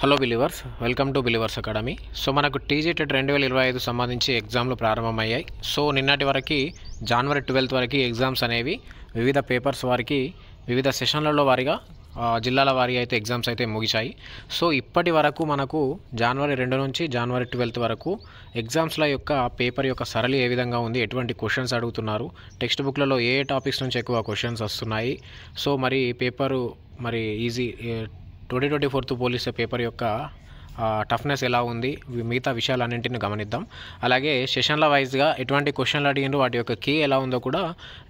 Hello believers, welcome to believers academy. So మనకు TGTET 2025 సంబంధించి ఎగ్జామ్లు ప్రారంభమయ్యాయి. సో నిన్నటి వరకు జనవరి 12 వరకు ఎగ్జామ్స్ అనేవి వివిధ పేపర్స్ వారికి వివిధ సెషన్లలో వారిగా జిల్లాల వారి అయితే ఎగ్జామ్స్ అయితే ముగిశాయి. సో ఇప్పటి వరకు మనకు జనవరి 2 నుంచి జనవరి 12 వరకు ఎగ్జామ్స్ల యొక్క పేపర్ యొక్క సరళి ఏ విధంగా ఉంది, ఎటువంటి క్వశ్చన్స్ అడుగుతున్నారు, టెక్స్ట్ బుక్లలో ఏ టాపిక్స్ నుంచి ఎక్కువ క్వశ్చన్స్ వస్తున్నాయి, సో మరి పేపరు మరి ఈజీ 2024 పోలీస్ పేపర్ యొక్క టఫ్నెస్ ఎలా ఉంది, మిగతా విషయాలన్నింటిని గమనిద్దాం. అలాగే సెషన్ల వైజ్గా ఎటువంటి క్వశ్చన్లు అడిగినారు, వాటి యొక్క కీ ఎలా ఉందో కూడా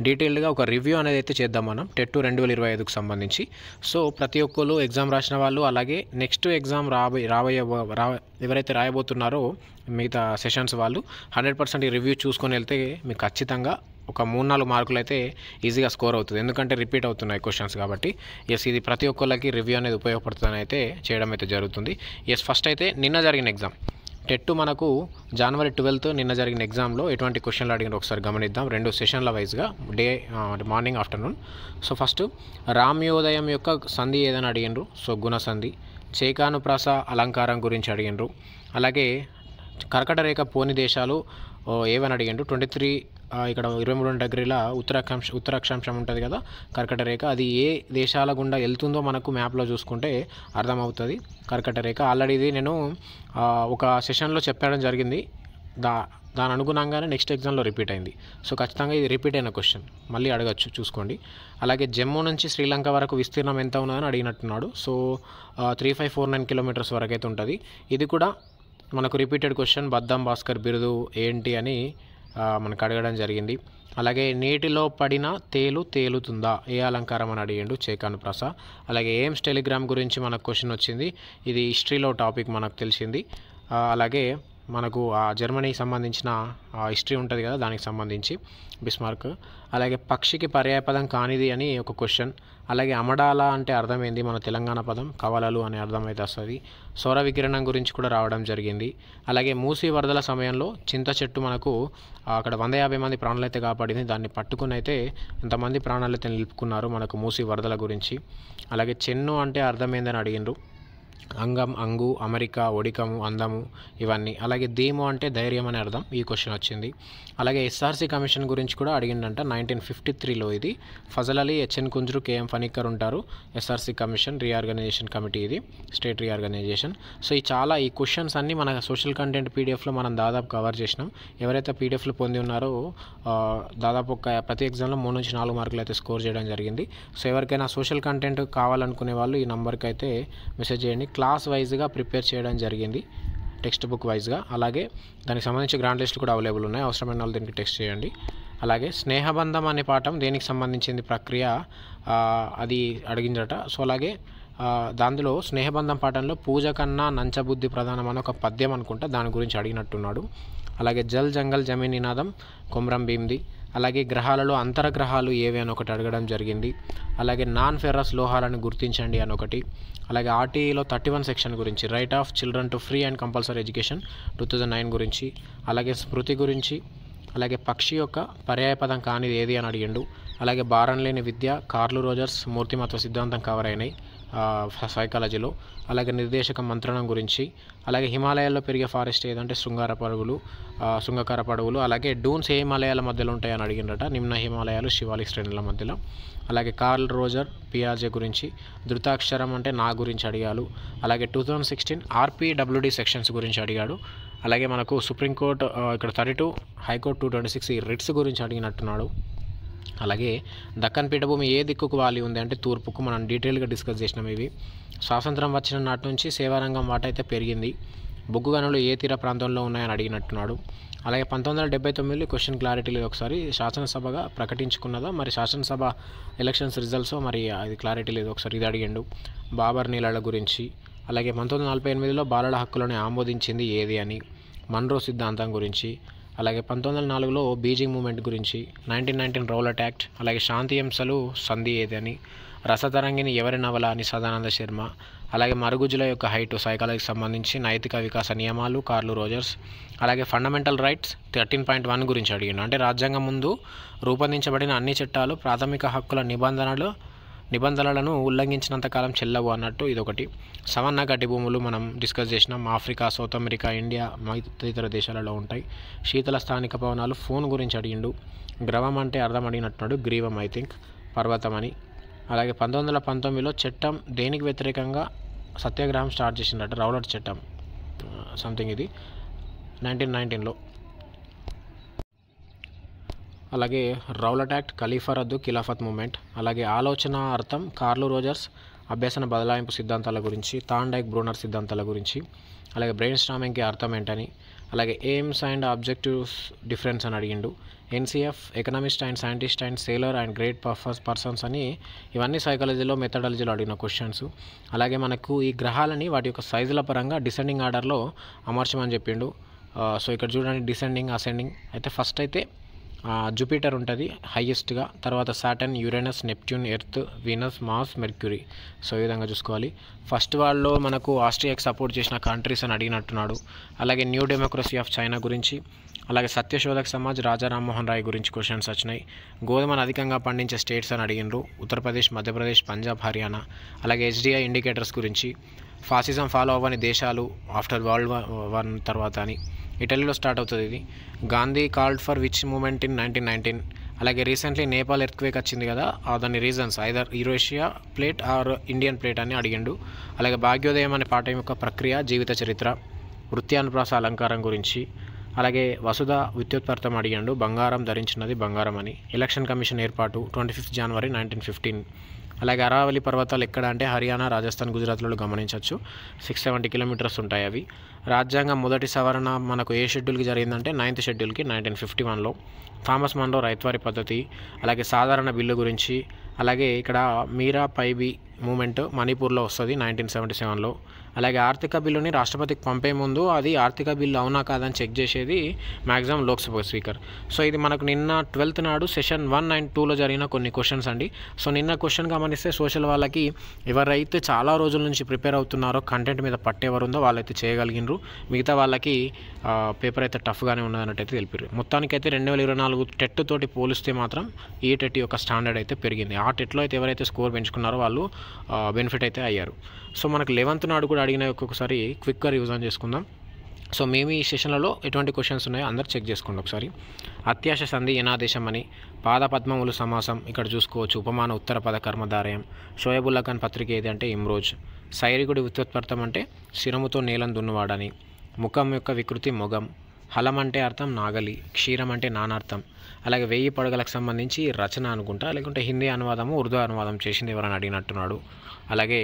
డీటెయిల్డ్గా ఒక రివ్యూ అనేది అయితే చేద్దాం మనం టెట్ 2025కు సంబంధించి. సో ప్రతి ఒక్కరు ఎగ్జామ్ రాసిన వాళ్ళు, అలాగే నెక్స్ట్ ఎగ్జామ్ ఎవరైతే రాయబోతున్నారో మిగతా సెషన్స్ వాళ్ళు 100% ఈ రివ్యూ చూసుకొని వెళ్తే మీకు ఖచ్చితంగా ఒక 3-4 మార్కులు అయితే ఈజీగా స్కోర్ అవుతుంది. ఎందుకంటే రిపీట్ అవుతున్నాయి క్వశ్చన్స్ కాబట్టి. ఇది ప్రతి ఒక్కళ్ళకి రివ్యూ అనేది ఉపయోగపడుతుందని అయితే చేయడం అయితే జరుగుతుంది. ఫస్ట్ అయితే నిన్న జరిగిన ఎగ్జామ్ టెట్ మనకు జనవరి 12 నిన్న జరిగిన ఎగ్జామ్లో ఎటువంటి క్వశ్చన్లు అడిగినారు ఒకసారి గమనిద్దాం. 2 సెషన్ల వైజ్గా మార్నింగ్ ఆఫ్టర్నూన్. సో ఫస్ట్ రామ్యోదయం యొక్క సంధి ఏదని అడిగినారు. సో గుణసంధి. చేకానుప్రాస అలంకారం గురించి అడిగినారు. అలాగే కర్కటరేఖ పోని దేశాలు ఏవని అడిగిండ్రు. 23 ఇక్కడ 23 డిగ్రీల ఉత్తరాక్షాంశం ఉంటుంది కదా కర్కటరేఖ, అది ఏ దేశాల గుండా వెళ్తుందో మనకు మ్యాప్లో చూసుకుంటే అర్థమవుతుంది కర్కటరేఖ. ఆల్రెడీ ఇది నేను ఒక సెషన్లో చెప్పడం జరిగింది, దాని అనుగుణంగానే నెక్స్ట్ ఎగ్జామ్లో రిపీట్ అయింది. సో ఖచ్చితంగా ఇది రిపీట్ అయిన క్వశ్చన్, మళ్ళీ అడగచ్చు చూసుకోండి. అలాగే జమ్మూ నుంచి శ్రీలంక వరకు విస్తీర్ణం ఎంత ఉన్నదని అడిగినట్టున్నాడు. సో 3549 కిలోమీటర్స్ వరకు అయితే ఉంటుంది. ఇది కూడా మనకు రిపీటెడ్ క్వశ్చన్. బద్దం భాస్కర్ బిరుదు ఏంటి అని మనకు అడగడం జరిగింది. అలాగే నీటిలో పడిన తేలు తేలుతుందా, ఏ అలంకారం అని అడిగిండు చేకానుప్రాస. అలాగే ఎయిమ్స్ టెలిగ్రామ్ గురించి మనకు క్వశ్చన్ వచ్చింది, ఇది హిస్టరీలో టాపిక్ మనకు తెలిసింది. అలాగే మనకు జర్మనీకి సంబంధించిన హిస్టరీ ఉంటుంది కదా, దానికి సంబంధించి బిస్మార్క్. అలాగే పక్షికి పర్యాయపదం కానిది అని ఒక క్వశ్చన్. అలాగే అమడాల అంటే అర్థమైంది, మన తెలంగాణ పదం కవలలు అనే అర్థం అయితే వస్తుంది. సౌర వికిరణం గురించి కూడా రావడం జరిగింది. అలాగే మూసీ వరదల సమయంలో చింత చెట్టు మనకు అక్కడ 150 మంది ప్రాణాలు అయితే కాపాడింది, దాన్ని పట్టుకుని అయితే ఎంతమంది ప్రాణాలు అయితే నిలుపుకున్నారు మనకు మూసీ వరదల గురించి. అలాగే చెన్ను అంటే అర్థమైందని అడిగిండ్రు. అంగం, అంగు, అమెరికా, ఒడికము, అందము ఇవన్నీ. అలాగే ధీము అంటే ధైర్యం అనే అర్థం, ఈ క్వశ్చన్ వచ్చింది. అలాగే ఎస్ఆర్సీ కమిషన్ గురించి కూడా అడిగిండంట. 1953లో ఇది ఫజల్ అలీ, హెచ్ఎన్ కుంజ్రు, కేఎం ఫణిక్కర్ ఉంటారు. ఎస్ఆర్సీ కమిషన్ రీఆర్గనైజేషన్ కమిటీ, ఇది స్టేట్ రీఆర్గనైజేషన్. సో ఈ క్వశ్చన్స్ అన్నీ మన సోషల్ కంటెంట్ పీడిఎఫ్లో మనం దాదాపు కవర్ చేసినాం. ఎవరైతే పీడిఎఫ్లు పొంది ఉన్నారో దాదాపు ప్రతి ఎగ్జామ్లో 3 నుంచి 4 మార్కులు అయితే స్కోర్ చేయడం జరిగింది. సో ఎవరికైనా సోషల్ కంటెంట్ కావాలనుకునే వాళ్ళు ఈ నెంబర్కి అయితే మెసేజ్ చేయండి. క్లాస్ వైజ్గా ప్రిపేర్ చేయడం జరిగింది, టెక్స్ట్ బుక్ వైజ్గా. అలాగే దానికి సంబంధించి గ్రాండ్ లిస్ట్ కూడా అవైలబుల్ ఉన్నాయి, అవసరమైన వాళ్ళు దీనికి టెక్స్ట్ చేయండి. అలాగే స్నేహబంధం అనే పాఠం దేనికి సంబంధించింది ప్రక్రియ అది అడిగిందట. సో అలాగే దానిలో స్నేహబంధం పాఠంలో పూజ కన్నా నంచబుద్ధి ప్రధానం అని ఒక పద్యం అనుకుంటా, దాని గురించి అడిగినట్టున్నాడు. అలాగే జల్ జంగల్ జమీన్ నినాదం కొమ్రం భీమ్ది. అలాగే గ్రహాలలో అంతరగ్రహాలు ఏవి అని ఒకటి అడగడం జరిగింది. అలాగే నాన్ ఫెర్రస్ లోహాలను గుర్తించండి అని ఒకటి. అలాగే ఆర్టీఈలో 31 సెక్షన్ గురించి, right of children to free and compulsory education 2009 గురించి. అలాగే స్మృతి గురించి. అలాగే పక్షి యొక్క పర్యాయపదం కానిది ఏది అని అడిగిండు. అలాగే భారం లేని విద్య, కార్ల్ రోజర్స్ మూర్తిమత్వ సిద్ధాంతం కవర్ అయినాయి సైకాలజీలో. అలాగే నిర్దేశక మంత్రణం గురించి. అలాగే హిమాలయాల్లో పెరిగే ఫారెస్ట్ ఏదంటే శృంగకార పడవులు. అలాగే డూన్స్ ఏ హిమాలయాల మధ్యలో ఉంటాయని అడిగిండట, నిమ్న హిమాలయాలు శివాలిక్ శ్రేణుల మధ్యలో. అలాగే కార్ల్ రోజర్ పియాజే గురించి. ధృతాక్షరం అంటే నా గురించి అడిగాడు. అలాగే 2016 ఆర్పీడబ్ల్యూడి సెక్షన్స్ గురించి అడిగాడు. అలాగే మనకు సుప్రీంకోర్టు ఇక్కడ 32, హైకోర్టు 226 ఈ రిట్స్ గురించి అడిగినట్టున్నాడు. అలాగే దక్కన్ పీఠభూమి ఏ దిక్కుకు వాలి ఉంది అంటే తూర్పుకు, మనం డీటెయిల్గా డిస్కస్ చేసినాం ఇవి. స్వాతంత్రం వచ్చిన నాటి నుంచి సేవారంగం వాటా అయితే పెరిగింది. బొగ్గు గనులు ఏ తీర ప్రాంతంలో ఉన్నాయని అడిగినట్టున్నాడు. అలాగే 1979 క్వశ్చన్ క్లారిటీ లేదు, ఒకసారి శాసనసభగా ప్రకటించుకున్నదా, మరి శాసనసభ ఎలక్షన్స్ రిజల్ట్స్ మరి అది క్లారిటీ లేదు, ఒకసారి ఇది అడిగిండు. బాబర్ నీళ్ళ గురించి. అలాగే 1948లో బాలల హక్కులను ఆమోదించింది ఏది అని, మన్రో సిద్ధాంతం గురించి. అలాగే 1904లో బీజింగ్ మూమెంట్ గురించి, 1919 రౌలట్ యాక్ట్. అలాగే శాంతి హింసలు సంధి ఏదని, రసతరంగిని ఎవరి నవల అని సదానంద శర్మ. అలాగే మరుగుజ్జుల యొక్క హైట్ సైకాలజీకి సంబంధించి, నైతిక వికాస నియమాలు కార్ల్ రోజర్స్. అలాగే ఫండమెంటల్ రైట్స్ 13.1 గురించి అడిగిండు. అంటే రాజ్యాంగం ముందు రూపొందించబడిన అన్ని చట్టాలు ప్రాథమిక హక్కుల నిబంధనలు నిబంధనలను ఉల్లంఘించినంతకాలం చెల్లవు అన్నట్టు ఇదొకటి. సవన్నా గడ్డి భూములు మనం డిస్కస్ చేసినాం. ఆఫ్రికా, సౌత్ అమెరికా, ఇండియా ఇతర దేశాలలో ఉంటాయి. శీతల స్థానిక పవనాలు, ఫోన్ గురించి అడిగిండు. గ్రవం అంటే అర్థం అడిగినట్టున్నాడు, గ్రీవం ఐ థింక్, పర్వతం అని. అలాగే 1919లో చట్టం దేనికి వ్యతిరేకంగా సత్యాగ్రహం స్టార్ట్ చేసిందట, రౌలట్ చట్టం సంథింగ్, ఇది 1919లో. అలాగే రౌలట్ యాక్ట్, ఖలీఫా రద్దు, ఖిలాఫత్ మూమెంట్. అలాగే ఆలోచన అర్థం, కార్ల్ రోజర్స్ అభ్యసన బదలాయింపు సిద్ధాంతాల గురించి, థాండైక్ బ్రూనర్ సిద్ధాంతాల గురించి. అలాగే బ్రెయిన్ స్టామింగ్కి అర్థం ఏంటని. అలాగే ఎయిమ్స్ అండ్ ఆబ్జెక్టివ్స్ డిఫరెన్స్ అని అడిగిండు. NCF, economist and scientist and sailor and great persons అని, ఇవన్నీ సైకాలజీలో మెథడాలజీలో అడిగిన క్వశ్చన్స్. అలాగే మనకు ఈ గ్రహాలని వాటి యొక్క సైజుల పరంగా డిసెండింగ్ ఆర్డర్లో అమర్చమని చెప్పిండు. సో ఇక్కడ చూడండి, డిసెండింగ్, అసెండింగ్. అయితే ఫస్ట్ అయితే జూపిటర్ ఉంటుంది హైయెస్ట్గా, తర్వాత Saturn, Uranus, Neptune, Earth, Venus, Mars, Mercury. So ఈ విధంగా చూసుకోవాలి. ఫస్ట్ వాళ్ళలో మనకు ఆస్ట్రియాకి సపోర్ట్ చేసిన కంట్రీస్ అని అడిగినట్టున్నాడు. అలాగే న్యూ డెమోక్రసీ ఆఫ్ చైనా గురించి, అలాగే సత్యశోధక్ సమాజ్, రాజా రామ్మోహన్ రాయ్ గురించి క్వశ్చన్స్ వచ్చినాయి. గోధుమను అధికంగా పండించే స్టేట్స్ అని అడిగినరు, ఉత్తరప్రదేశ్, మధ్యప్రదేశ్, పంజాబ్, హర్యానా. అలాగే హెచ్డిఐ ఇండికేటర్స్ గురించి, ఫాసిజం ఫాలో అవ్వని దేశాలు ఆఫ్టర్ వరల్డ్ వార్ తర్వాత అని. ఇటలీలో స్టార్ట్ అవుతుంది ఇది. Gandhi called for which movement in 1919. అలాగే రీసెంట్లీ నేపాల్ ఎర్త్క్వేక్ వచ్చింది కదా, దాని reasons either Eurasia plate or Indian plate అని అడిగిండు. అలాగే భాగ్యోదయం అనే పాఠం యొక్క ప్రక్రియ, జీవిత చరిత్ర, వృత్యానుప్రాస అలంకారం గురించి. అలాగే వసుధ విద్యుత్పర్థం అడిగాడు, బంగారం ధరించినది బంగారం అని. ఎలక్షన్ కమిషన్ ఏర్పాటు 25 జనవరి 1915. అలాగే అరావళి పర్వతాలు ఎక్కడ అంటే హర్యానా, రాజస్థాన్, గుజరాత్లలో గమనించవచ్చు. 670 కిలోమీటర్స్ ఉంటాయి అవి. రాజ్యాంగం మొదటి సవరణ మనకు ఏ షెడ్యూల్కి జరిగిందంటే 9th షెడ్యూల్కి 1951లో. థామస్ మన్రో రైత్వారి పద్ధతి. అలాగే సాధారణ బిల్లు గురించి. అలాగే ఇక్కడ మీరా పైబీ మూమెంట్ మణిపూర్లో వస్తుంది 1977లో. అలాగే ఆర్థిక బిల్లుని రాష్ట్రపతికి పంపే ముందు అది ఆర్థిక బిల్లు అవునా కాదని చెక్ చేసేది మ్యాక్సిమం లోక్సభ స్పీకర్. సో ఇది మనకు నిన్న 12th నాడు సెషన్ 1 and 2లో జరిగిన కొన్ని క్వశ్చన్స్ అండి. సో నిన్న క్వశ్చన్ గమనిస్తే సోషల్ వాళ్ళకి ఎవరైతే చాలా రోజుల నుంచి ప్రిపేర్ అవుతున్నారో, కంటెంట్ మీద పట్టేవారుందో వాళ్ళైతే చేయగలిగినరు. మిగతా వాళ్ళకి పేపర్ అయితే టఫ్గానే ఉన్నదన్నట్టయితే తెలిపారు. మొత్తానికైతే 2024 టెట్ తోటి పోలిస్తే మాత్రం ఈ టెట్ యొక్క స్టాండర్డ్ అయితే పెరిగింది. ఆ టెట్లో అయితే ఎవరైతే స్కోర్ పెంచుకున్నారో వాళ్ళు బెనిఫిట్ అయితే అయ్యారు. సో మనకు 11th నాడు కూడా అడిగిన ఒక్కొక్కసారి క్విక్గా రివిజన్ చేసుకుందాం. సో మేము ఈ సెషన్లలో ఎటువంటి క్వశ్చన్స్ ఉన్నాయో అందరు చెక్ చేసుకోండి ఒకసారి. అత్యాశ సంధి యనాదేశం అని, పాదపద్మములు సమాసం ఇక్కడ చూసుకోవచ్చు, ఉపమాన ఉత్తర పద కర్మధారయం. షోయబుల్లా ఖాన్ పత్రిక ఏది అంటే ఇమ్రోజ్. సైరికుడి వ్యుత్పత్తం అంటే శిరముతో నేలను దున్నువాడని. ముఖం యొక్క వికృతి మొగం. హలం అంటే అర్థం నాగలి, క్షీరం అంటే నానార్థం. అలాగే 1000 పడగలకు సంబంధించి రచన అనుకుంటా, లేకుంటే హిందీ అనువాదము, ఉర్దూ అనువాదం చేసింది ఎవరైనా అడిగినట్టున్నాడు. అలాగే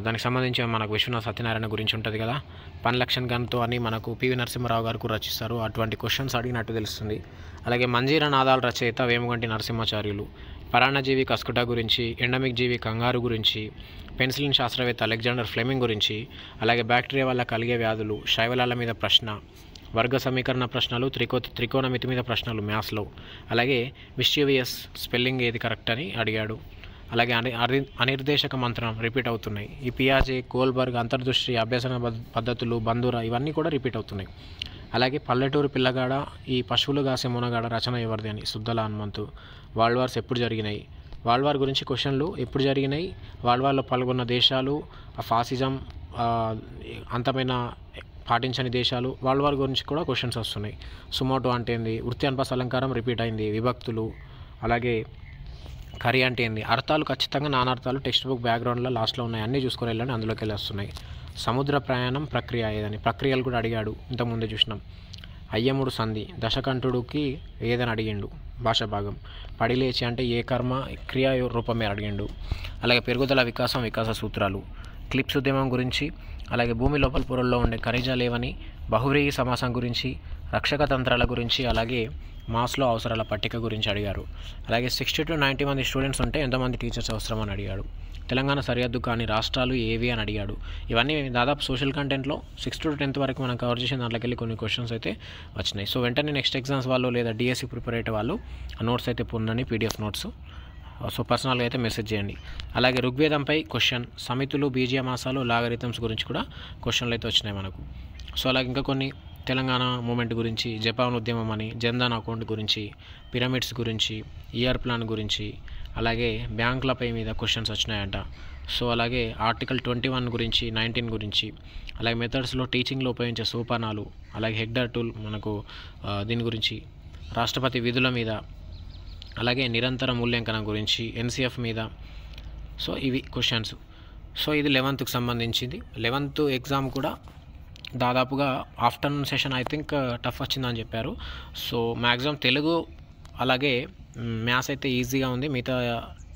దానికి సంబంధించి మనకు విశ్వనాథ్ సత్యనారాయణ గురించి ఉంటుంది కదా, పన్లక్షన్ గన్తో అని మనకు పివి నరసింహారావు గారు రచిస్తారు. అటువంటి క్వశ్చన్స్ అడిగినట్టు తెలుస్తుంది. అలాగే మంజీర నాదాల రచయిత వేముగంటి నరసింహాచార్యులు. పరాన్నజీవి కస్కుటా గురించి, ఎండమిక్ జీవి కంగారు గురించి, పెన్సిలిన్ శాస్త్రవేత్త అలెగ్జాండర్ ఫ్లెమింగ్ గురించి. అలాగే బ్యాక్టీరియా వల్ల కలిగే వ్యాధులు, శైవలాల మీద ప్రశ్న, వర్గ సమీకరణ ప్రశ్నలు, త్రికోణమితి మీద ప్రశ్నలు మ్యాథ్స్లో. అలాగే మిస్చీవియస్ స్పెల్లింగ్ ఏది కరెక్ట్ అని అడిగాడు. అలాగే అనిర్దేశక మంత్రం రిపీట్ అవుతున్నాయి. ఈ పియాజే, కోల్బర్గ్, అంతర్దృష్టి, అభ్యసన పద్ధతులు, బంధుర ఇవన్నీ కూడా రిపీట్ అవుతున్నాయి. అలాగే పల్లెటూరు పిల్లగాడ, ఈ పశువులు కాసే మునగాడ రచన ఎవరిది అని సుద్దల హనుమంతు. వరల్డ్ వార్స్ ఎప్పుడు జరిగినాయి, వరల్డ్ వార్ గురించి క్వశ్చన్లు ఎప్పుడు జరిగినాయి, వరల్డ్ వార్లో పాల్గొన్న దేశాలు, ఫాసిజం అంతమైన పాటించని దేశాలు, వరల్డ్ వార్ గురించి కూడా క్వశ్చన్స్ వస్తున్నాయి. సుమోటో అంటే ఏంది, వృత్యానుపాస అలంకారం రిపీట్ అయింది, విభక్తులు. అలాగే కరీ అంటే ఏంది, అర్థాలు ఖచ్చితంగా నానార్థాలు టెక్స్ట్ బుక్ బ్యాక్గ్రౌండ్లో లాస్ట్లో ఉన్నాయి, అన్నీ చూసుకొని వెళ్ళండి, అందులోకి వెళ్ళి వస్తున్నాయి. సముద్ర ప్రయాణం ప్రక్రియ ఏదని, ప్రక్రియలు కూడా అడిగాడు, ఇంతకుముందే చూసినాం. అయ్యముడు సంధి, దశకంఠుడికి ఏదని అడిగిండు, భాషా భాగం. పడిలేచి అంటే ఏ కర్మ క్రియా రూపమే అడిగిండు. అలాగే పెరుగుదల వికాసం వికాస సూత్రాలు. క్లిప్స్ ఉద్యమం గురించి. అలాగే భూమి లోపల పొరల్లో ఉండే ఖనిజాలు ఏవని, బహువ్రీహి సమాసం గురించి, రక్షక తంత్రాల గురించి, అలాగే మాస్లో అవసరాల పట్టిక గురించి అడిగారు. అలాగే 60 to 90 మంది స్టూడెంట్స్ ఉంటే ఎంతమంది టీచర్స్ అవసరం అని అడిగాడు. తెలంగాణ సరిహద్దు కాని రాష్ట్రాలు ఏవి అని అడిగాడు. ఇవన్నీ దాదాపు సోషల్ కంటెంట్లో 6th to 10th వరకు మనం కవర్ చేసిన దాంట్లోకి వెళ్ళి కొన్ని క్వశ్చన్స్ అయితే వచ్చినాయి. సో వెంటనే నెక్స్ట్ ఎగ్జామ్స్ వాళ్ళు లేదా డిఎస్సి ప్రిపేర్ అయ్యే వాళ్ళు ఆ నోట్స్ అయితే పొందండి, పీడిఎఫ్ నోట్స్. సో పర్సనల్గా అయితే మెసేజ్ చేయండి. అలాగే ఋగ్వేదంపై క్వశ్చన్, సమితులు, బీజమాసాలు, లాగరిథమ్స్ గురించి కూడా క్వశ్చన్లు అయితే వచ్చినాయి మనకు. సో అలాగే ఇంకా కొన్ని తెలంగాణ మూమెంట్ గురించి, జపాన్ ఉద్యమం అని, జన్ధన్ అకౌంట్ గురించి, పిరమిడ్స్ గురించి, ఇయర్ ప్లాన్ గురించి, అలాగే బ్యాంకులపై మీద క్వశ్చన్స్ వచ్చినాయంట. సో అలాగే ఆర్టికల్ 21 గురించి, 19 గురించి, అలాగే మెథడ్స్లో టీచింగ్లో ఉపయోగించే సోపానాలు, అలాగే హెగ్డర్ టూల్ మనకు దీని గురించి, రాష్ట్రపతి విధుల మీద, అలాగే నిరంతర మూల్యాంకనం గురించి, ఎన్సిఎఫ్ మీద. సో ఇవి క్వశ్చన్స్. సో ఇది 11th సంబంధించింది. 11th ఎగ్జామ్ కూడా దాదాపుగా afternoon session I think tough వచ్చిందని చెప్పారు. సో మ్యాక్సిమం తెలుగు అలాగే మ్యాథ్స్ అయితే ఈజీగా ఉంది, మిగతా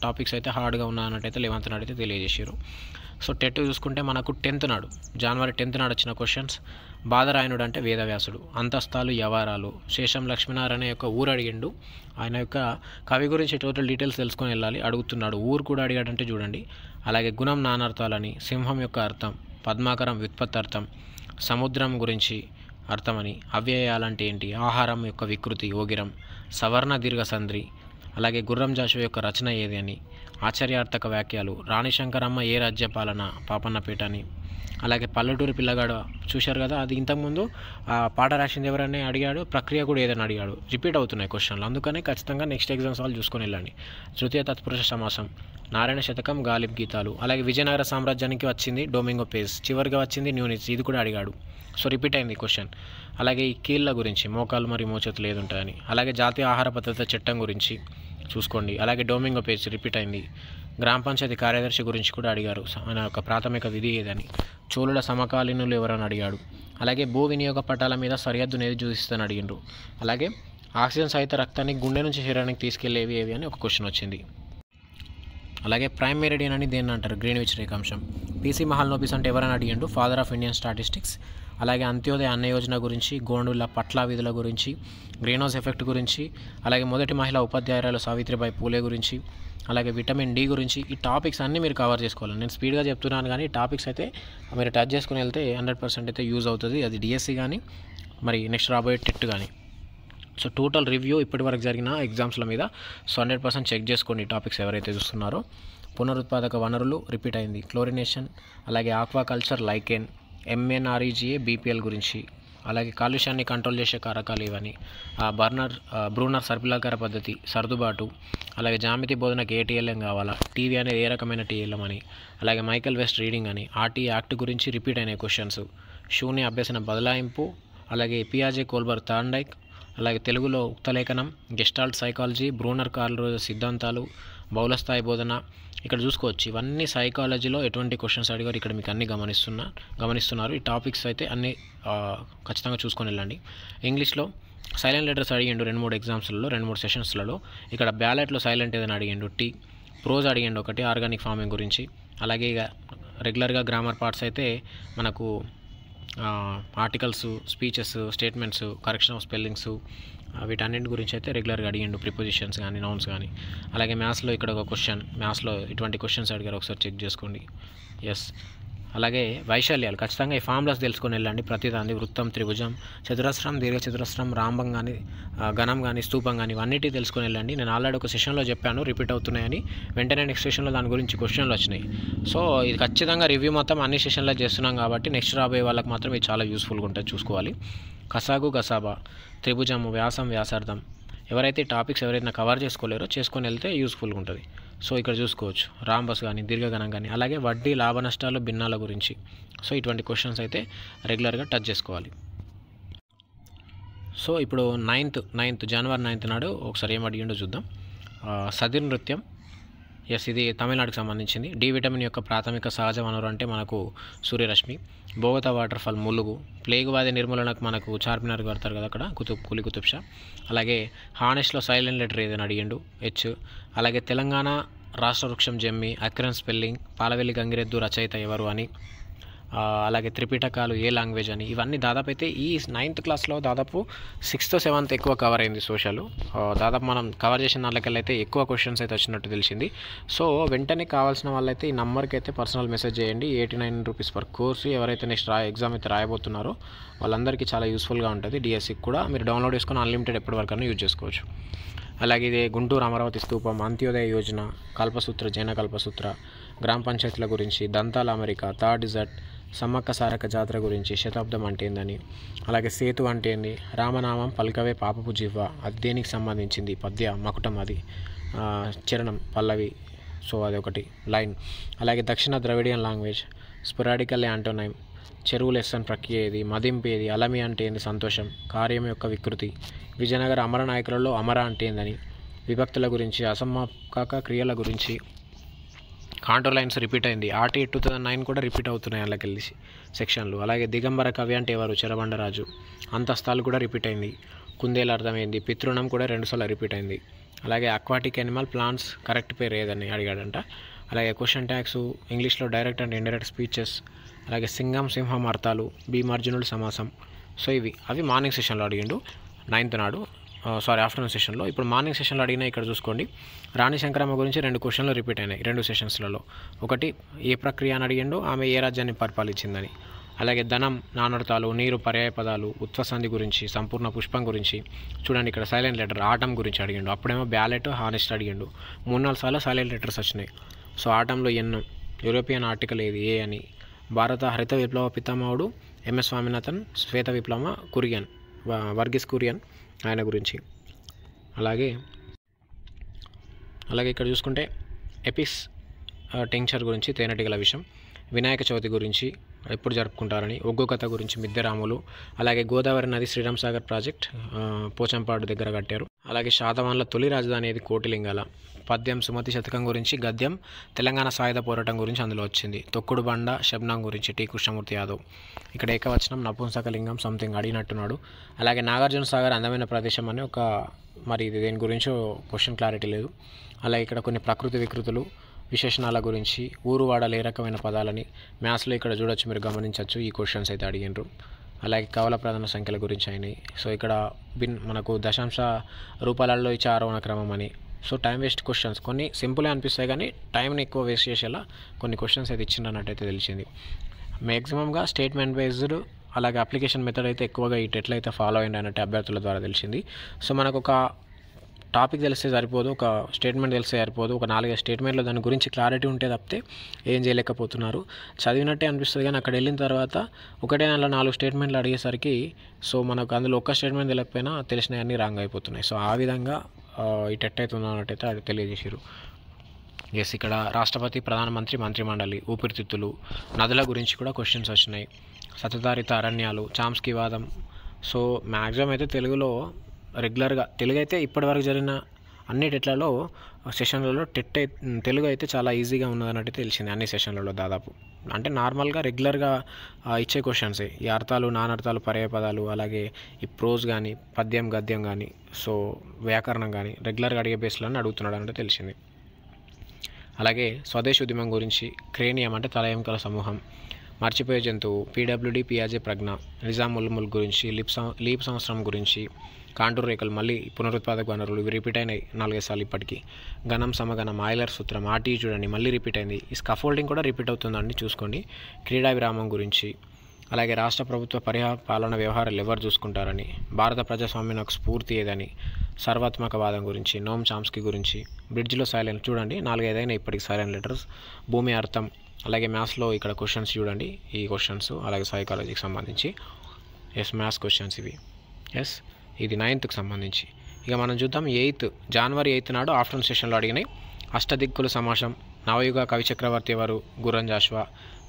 టాపిక్స్ అయితే హార్డ్గా ఉన్నా అన్నట్టయితే 11th నాడు అయితే తెలియజేశారు. సో టెట్ చూసుకుంటే మనకు 10th నాడు, జనవరి 10th నాడు వచ్చిన క్వశ్చన్స్. బాదరాయణుడు అంటే వేదవ్యాసుడు, అంతస్తాలు యవారాలు, శేషం లక్ష్మీనారాయణ యొక్క ఊరు అడిగిండు, ఆయన యొక్క కవి గురించి టోటల్ డీటెయిల్స్ తెలుసుకొని వెళ్ళాలి, అడుగుతున్నాడు. ఊరు కూడా అడిగాడంటే చూడండి. అలాగే గుణం నానార్థాలని, సింహం యొక్క అర్థం, పద్మాకరం వ్యుత్పత్తి అర్థం, సముద్రం గురించి అర్థమని, అవ్యయాలంటే ఏంటి, ఆహారం యొక్క వికృతి ఓగిరం, సవర్ణ దీర్ఘ సంధి, అలాగే గుర్రం జాషువా యొక్క రచన ఏది అని, ఆశ్చర్యార్థక వాక్యాలు, రాణి శంకరమ్మ ఏ రాజ్యపాలన, పాపన్నపేట అని, అలాగే పల్లెటూరు పిల్లగాడు చూశారు కదా, అది ఇంతకుముందు పాట రాసింది ఎవరని అడిగాడు, ప్రక్రియ కూడా ఏదని అడిగాడు. రిపీట్ అవుతున్నాయి క్వశ్చన్లు, అందుకనే ఖచ్చితంగా నెక్స్ట్ ఎగ్జామ్స్ వాళ్ళు చూసుకొని వెళ్ళండి. తృతీయ తత్పురుష సమాసం, నారాయణ శతకం, గాలిబ్ గీతాలు, అలాగే విజయనగర సామ్రాజ్యానికి వచ్చింది డొమింగో పేజ్, చివరిగా వచ్చింది న్యూనిస్, ఇది కూడా అడిగాడు. సో రిపీట్ అయింది క్వశ్చన్. అలాగే ఈ కీళ్ళ గురించి, మోకాలు మరియు మోచేతులు ఏది ఉంటాయని, అలాగే జాతీయ ఆహార భద్రత చట్టం గురించి చూసుకోండి. అలాగే డొమింగో పేజ్ రిపీట్ అయింది. గ్రామ పంచాయతీ కార్యదర్శి గురించి కూడా అడిగారు, ఆయన యొక్క ప్రాథమిక విధి ఏదని, చోళుల సమకాలీనులు ఎవరని అడిగాడు. అలాగే భూ వినియోగ పట్టాల మీద సరిహద్దును ఏది చూపిస్తుందని అడిగిండ్రు. అలాగే ఆక్సిజన్ సహిత రక్తాన్ని గుండె నుంచి శరీరానికి తీసుకెళ్లేవి ఏవి అని ఒక క్వశ్చన్ వచ్చింది. అలాగే ప్రైమ్ మెరిడియన్ అని దేన్ని అంటారు, గ్రీన్విచ్ రేఖాంశం. పీసీ మహల్నోబిస్ అంటే ఎవరని అడిగిండు, ఫాదర్ ఆఫ్ ఇండియన్ స్టాటిస్టిక్స్. అలాగే అంత్యోదయ అన్న యోజన గురించి, గోండుల పట్ల విధుల గురించి, గ్రీన్ హౌస్ ఎఫెక్ట్ గురించి, అలాగే మొదటి మహిళా ఉపాధ్యాయురాలు సావిత్రిబాయి పూలే గురించి, అలాగే విటమిన్ డి గురించి. ఈ టాపిక్స్ అన్నీ మీరు కవర్ చేసుకోవాలి. నేను స్పీడ్గా చెప్తున్నాను కానీ ఈ టాపిక్స్ అయితే మీరు టచ్ చేసుకుని వెళ్తే 100% అయితే యూజ్ అవుతుంది, అది డిఎస్సి కానీ మరి నెక్స్ట్ రాబోయే టెట్ కానీ. సో టోటల్ రివ్యూ ఇప్పటివరకు జరిగిన ఎగ్జామ్స్ల మీద సో 100% చెక్ చేసుకోండి టాపిక్స్ ఎవరైతే చూస్తున్నారో. పునరుత్పాదక వనరులు రిపీట్ అయింది, క్లోరినేషన్, అలాగే ఆక్వాకల్చర్, లైకెన్, ఎంఎన్ఆర్ఈజీఏ, బీపీఎల్ గురించి, అలాగే కాలుష్యాన్ని కంట్రోల్ చేసే కారకాలు ఇవని, బ్రూనర్ సర్పిలాకార పద్ధతి, సర్దుబాటు, అలాగే జామితి బోధనకు ఏ టీఎల్ఎం కావాలా, టీవీ అనేది ఏ రకమైన టీఎల్ఎం అని, అలాగే మైకల్ వెస్ట్ రీడింగ్ అని, ఆర్టీ యాక్ట్ గురించి రిపీట్ అయిన క్వశ్చన్స్, శూన్య అభ్యసన బదలాయింపు, అలాగే పియాజే కోల్బర్గ్ థార్న్డైక్, అలాగే తెలుగులో ఉక్తలేఖనం, గెస్టాల్ట్ సైకాలజీ, బ్రూనర్ కార్ల్ సిద్ధాంతాలు, బహుళస్థాయి బోధన. ఇక్కడ చూసుకోవచ్చు ఇవన్నీ సైకాలజీలో ఎటువంటి క్వశ్చన్స్ అడిగారు ఇక్కడ మీకు అన్నీ గమనిస్తున్నారు. ఈ టాపిక్స్ అయితే అన్నీ ఖచ్చితంగా చూసుకొని వెళ్ళండి. ఇంగ్లీష్లో సైలెంట్ లెటర్స్ అడిగిండు 2-3 ఎగ్జామ్స్లలో, 2-3 సెషన్స్లలో. ఇక్కడ బ్యాలెట్లో సైలెంట్ ఏదైనా అడిగిండు, టీ. ప్రోజ్ అడిగిండు ఒకటి, ఆర్గానిక్ ఫార్మింగ్ గురించి. అలాగే ఇక రెగ్యులర్గా గ్రామర్ పార్ట్స్ అయితే మనకు articles, speeches, statements, correction of spellings, వీటన్నింటి గురించి అయితే రెగ్యులర్గా అడిగిండు, ప్రిపోజిషన్స్ కానీ నౌన్స్ కానీ. అలాగే మ్యాథ్స్లో ఇక్కడ ఒక క్వశ్చన్, మ్యాథ్స్లో ఇటువంటి క్వశ్చన్స్ అడిగారు, ఒకసారి చెక్ చేసుకోండి. ఎస్. అలాగే వైశాల్యాలు ఖచ్చితంగా ఈ ఫార్ములాస్ తెలుసుకొని వెళ్ళండి. ప్రతిదాన్ని వృత్తం, త్రిభుజం, చతురస్రం, దీర్ఘచతురస్రం, రాంబం కానీ, ఘనం కానీ, స్తూపం కానీ ఇవన్నిటి తెలుసుకొని వెళ్ళండి. నేను ఆల్రెడీ ఒక సెషన్లో చెప్పాను రిపీట్ అవుతున్నాయని, వెంటనే నెక్స్ట్ సెషన్లో దాని గురించి క్వశ్చన్లు వచ్చినాయి. సో ఇది ఖచ్చితంగా రివ్యూ మొత్తం అన్ని సెషన్లో చేస్తున్నాం కాబట్టి నెక్స్ట్ రాబోయే వాళ్ళకి మాత్రం ఇది చాలా యూస్ఫుల్గా ఉంటుంది, చూసుకోవాలి. కసాగు, గసాబా, త్రిభుజము, వ్యాసం, వ్యాసార్థం, ఎవరైతే టాపిక్స్ ఎవరైనా కవర్ చేసుకోలేరో చేసుకొని వెళ్తే యూస్ఫుల్గా ఉంటుంది. సో ఇక్కడ చూసుకోవచ్చు రాంబస్ కానీ, దీర్ఘగణం కానీ, అలాగే వడ్డీ, లాభ నష్టాలు, భిన్నాల గురించి. సో ఇటువంటి క్వశ్చన్స్ అయితే రెగ్యులర్గా టచ్ చేసుకోవాలి. సో ఇప్పుడు 9th జనవరి 9th నాడు ఒకసారి ఏం అడిగిండో చూద్దాం. సదిర్ నృత్యం, ఎస్ ఇది తమిళనాడుకు సంబంధించింది. డి విటమిన్ యొక్క ప్రాథమిక సహజ వనరు అంటే మనకు సూర్యరశ్మి. Bogatha water fall, Mulugu. Plague వ్యాధి నిర్మూలనకు మనకు చార్మినార్ కడతారు కదా అక్కడ, కులి కుతుబ్ షా. అలాగే హానెస్ట్లో సైలెంట్ లెటర్ ఏదని అడిగిండు, హెచ్. అలాగే తెలంగాణ రాష్ట్ర వృక్షం జమ్మి, అక్రన్ స్పెల్లింగ్, పాలవెల్లి గంగిరెద్దు రచయిత ఎవరు అని, అలాగే త్రిపిటకాలు ఏ లాంగ్వేజ్ అని. ఇవన్నీ దాదాపు అయితే ఈ 9th క్లాస్లో దాదాపు 6th 7th ఎక్కువ కవర్ అయింది సోషల్. దాదాపు మనం కవర్ చేసిన దానికైతే ఎక్కువ క్వశ్చన్స్ అయితే వచ్చినట్టు తెలిసింది. సో వెంటనే కావాల్సిన వాళ్ళైతే ఈ నెంబర్కి అయితే పర్సనల్ మెసేజ్ చేయండి. 89 రూపీస్ పర్ కోర్సు. ఎవరైతే నెక్స్ట్ ఎగ్జామ్ అయితే రాయబోతున్నారో వాళ్ళందరికీ చాలా యూస్ఫుల్గా ఉంటుంది. డిఎస్సికి కూడా మీరు డౌన్లోడ్ చేసుకొని అన్లిమిటెడ్ ఎప్పటి వరకైనా యూజ్ చేసుకోవచ్చు. అలాగే ఇది గుంటూరు అమరావతి స్తూపం, అంత్యోదయ యోజన, కల్పసూత్ర, జైన కల్పసూత్ర, గ్రామ పంచాయతీల గురించి, దంతాల America, third desert, Sammakka Sarakka Jatara గురించి, శతాబ్దం అంటే ఏందని, అలాగే సేతు అంటే ఏంది, రామనామం పల్కవే పాపపు జివ్వ, అది దేనికి సంబంధించింది, పద్య మకుటం అది, చరణం పల్లవి, సో అదొకటి లైన్. అలాగే దక్షిణ ద్రవిడియన్ లాంగ్వేజ్, స్పొరాడికల్ యాంటోనైమ్, చెరువు లెసన్ ప్రక్రియ ఏది, మదింపు ఏది, అలమి అంటే ఏంది, సంతోషం, కార్యం యొక్క వికృతి, విజయనగర అమర నాయకులలో అమర అంటే ఏందని, విభక్తుల గురించి, అసమాపక క్రియల గురించి, కాంటోర్ లైన్స్ రిపీట్ అయింది. ఆర్టీ 2009 కూడా రిపీట్ అవుతున్నాయి అందులోకి వెళ్ళి సెక్షన్లు. అలాగే దిగంబర కవి అంటే ఎవరు, చెరబండరాజు. అంతస్తాలు కూడా రిపీట్ అయింది. కుందేలు అర్థమైంది. పితృణం కూడా 2 సార్లు రిపీట్ అయింది. అలాగే అక్వాటిక్ యానిమల్ ప్లాంట్స్ కరెక్ట్ పేరు ఏదని అడిగాడంట. అలాగే క్వశ్చన్ ట్యాగ్స్ ఇంగ్లీష్లో డైరెక్ట్ అండ్ ఇండైరెక్ట్ స్పీచెస్, అలాగే సింగం సింహం అర్థాలు, భీమార్జునుడు సమాసం. సో అవి మార్నింగ్ సెషన్లో అడిగిండు 9th నాడు, ఆఫ్టర్నూన్ సెషన్లో. ఇప్పుడు మార్నింగ్ సెషన్లో అడిగినా ఇక్కడ చూసుకోండి, రాణి శంకరమ్మ గురించి 2 క్వశ్చన్లు రిపీట్ అయినాయి 2 సెషన్స్లలో. ఒకటి ఏ ప్రక్రియ అని అడిగిండు, ఆమె ఏ రాజ్యాన్ని పరిపాలించిందని. అలాగే ధనం, నానర్థాలు, నీరు, పర్యాయ పదాలు, ఉత్వసంధి గురించి, సంపూర్ణ పుష్పం గురించి. చూడండి ఇక్కడ సైలెంట్ లెటర్ ఆటం గురించి అడిగిండు, అప్పుడేమో బ్యాలెట్, హానెస్ట్ అడిగిండు. 3-4 సార్లు సైలెంట్ లెటర్స్ వచ్చినాయి. సో ఆటంలో ఎన్నో, యూరోపియన్ ఆర్టికల్ ఏది, ఏ అని. భారత హరిత విప్లవ పితామహుడు ఎంఎస్ స్వామినాథన్, శ్వేత విప్లవ కురియన్, వర్గీస్ కురియన్ ఆయన గురించి. అలాగే ఇక్కడ చూసుకుంటే ఎపిస్ టింక్చర్ గురించి, తేనెటీగల విషయం. వినాయక చవితి గురించి ఎప్పుడు జరుపుకుంటారని, ఒగ్గు కథ గురించి మిద్దెరాములు. అలాగే గోదావరి నది శ్రీరామ్ సాగర్ ప్రాజెక్ట్ పోచంపాడు దగ్గర కట్టారు. అలాగే శాతవాహనుల తొలి రాజధాని ఏది, కోటిలింగాల. పద్యం సుమతి శతకం గురించి, గద్యం తెలంగాణ సాయుధ పోరాటం గురించి అందులో వచ్చింది. తొక్కుడు బండ శబ్నం గురించి టి కృష్ణమూర్తి యాదవ్. ఇక్కడ ఏకవచనం నపుంసకలింగం సంథింగ్ అడిగినట్టున్నాడు. అలాగే నాగార్జున సాగర్ అందమైన ప్రదేశం అని మరి ఇది దేని గురించో క్వశ్చన్ క్లారిటీ లేదు. అలాగే ఇక్కడ కొన్ని ప్రకృతి వికృతులు, విశేషణాల గురించి, ఊరు వాడలు ఏ రకమైన పదాలని మ్యాథ్స్లో ఇక్కడ చూడొచ్చు, మీరు గమనించవచ్చు. ఈ క్వశ్చన్స్ అయితే అడిగినారు. అలాగే కవల ప్రధాన సంఖ్యల గురించి అయినాయి. సో ఇక్కడ మనకు దశాంశ రూపాలలో ఇచ్చే ఆరోహణ క్రమం అని. సో టైం వేస్ట్ క్వశ్చన్స్ కొన్ని సింపులే అనిపిస్తాయి, కానీ టైంని ఎక్కువ వేస్ట్ చేసేలా కొన్ని క్వశ్చన్స్ అయితే ఇచ్చిండన్నట్టయితే తెలిసింది. మ్యాక్సిమంగా స్టేట్మెంట్ బేస్డ్, అలాగే అప్లికేషన్ మెథడ్ అయితే ఎక్కువగా ఈ టెట్లు అయితే ఫాలో అయ్యింది అన్నట్టు అభ్యర్థుల ద్వారా తెలిసింది. సో మనకు ఒక టాపిక్ తెలిస్తే సరిపోదు, ఒక స్టేట్మెంట్ తెలిస్తే సరిపోదు, ఒక 4-5 స్టేట్మెంట్లో దాని గురించి క్లారిటీ ఉంటే తప్పితే ఏం చేయలేకపోతున్నారు. చదివినట్టే అనిపిస్తుంది, కానీ అక్కడ వెళ్ళిన తర్వాత 1-4 స్టేట్మెంట్లు అడిగేసరికి సో మనకు అందులో ఒక్క స్టేట్మెంట్ తెలియకపోయినా తెలిసినవన్నీ రాంగ్ అయిపోతున్నాయి. సో ఆ విధంగా ఈ టెట్ అయితే ఉన్నట్టయితే అది తెలియజేసారు. ఇక్కడ రాష్ట్రపతి, ప్రధానమంత్రి, మంత్రిమండలి, ఊపిరితిత్తులు, నదుల గురించి కూడా క్వశ్చన్స్ వచ్చినాయి. సతధారిత అరణ్యాలు, చామ్స్కీ వాదం. సో మ్యాక్సిమం అయితే తెలుగులో రెగ్యులర్గా, తెలుగు అయితే ఇప్పటివరకు జరిగిన అన్ని టెట్లలో సెషన్లలో తెలుగు అయితే చాలా ఈజీగా ఉన్నదన్నట్టు తెలిసింది అన్ని సెషన్లలో దాదాపు. అంటే నార్మల్గా రెగ్యులర్గా ఇచ్చే క్వశ్చన్సే, ఈ అర్థాలు, నానర్థాలు, పర్యాయ పదాలు, అలాగే ఈ ప్రోజ్ కానీ, పద్యం, గద్యం కానీ, సో వ్యాకరణం కానీ రెగ్యులర్గా అడిగే బేస్లను అడుగుతున్నాడు అన్నట్టు తెలిసింది. అలాగే స్వదేశ్ ఉద్యమం గురించి, క్రేనియం అంటే తల ఎముకల సమూహం, మర్చిపోయే జంతువు, పీడబ్ల్యూడీ, పియాజే ప్రజ్ఞ, నిజాం ఉల్ ముల్క్ గురించి, లీప్ సంవత్సరం గురించి, కాంటూర్ రేఖలు, మళ్ళీ పునరుత్పాదక వనరులు, ఇవి రిపీట్ అయినాయి 4-5 సార్లు ఇప్పటికీ. గణం, సమగణం, ఆయిలర్ సూత్రం, ఆర్టీ చూడండి మళ్ళీ రిపీట్ అయింది. ఈ స్కఫోల్డింగ్ కూడా రిపీట్ అవుతుందండి చూసుకోండి. క్రీడా విరామం గురించి, అలాగే రాష్ట్ర ప్రభుత్వ పరిపాలన వ్యవహారాలు ఎవరు చూసుకుంటారని, భారత ప్రజాస్వామ్యానికి స్ఫూర్తి ఏదని, సర్వాత్మకవాదం గురించి, నోమ్ చామ్స్కీ గురించి, బ్రిడ్జ్లో సైలెంట్ చూడండి 4-5 అయినా ఇప్పటికి సైలెంట్ లెటర్స్, భూమి అర్థం. అలాగే మ్యాథ్స్లో ఇక్కడ క్వశ్చన్స్ చూడండి, ఈ క్వశ్చన్స్, అలాగే సైకాలజీకి సంబంధించి మ్యాథ్స్ క్వశ్చన్స్ ఇవి. ఇది 9th సంబంధించి. ఇక మనం చూద్దాం జనవరి 8 నాడు ఆఫ్టర్నూన్ సెషన్లో అడిగినాయి. అష్టదిక్కులు సమాసం, నవయుగ కవి చక్రవర్తి ఎవరు, గుర్రం జాషువా.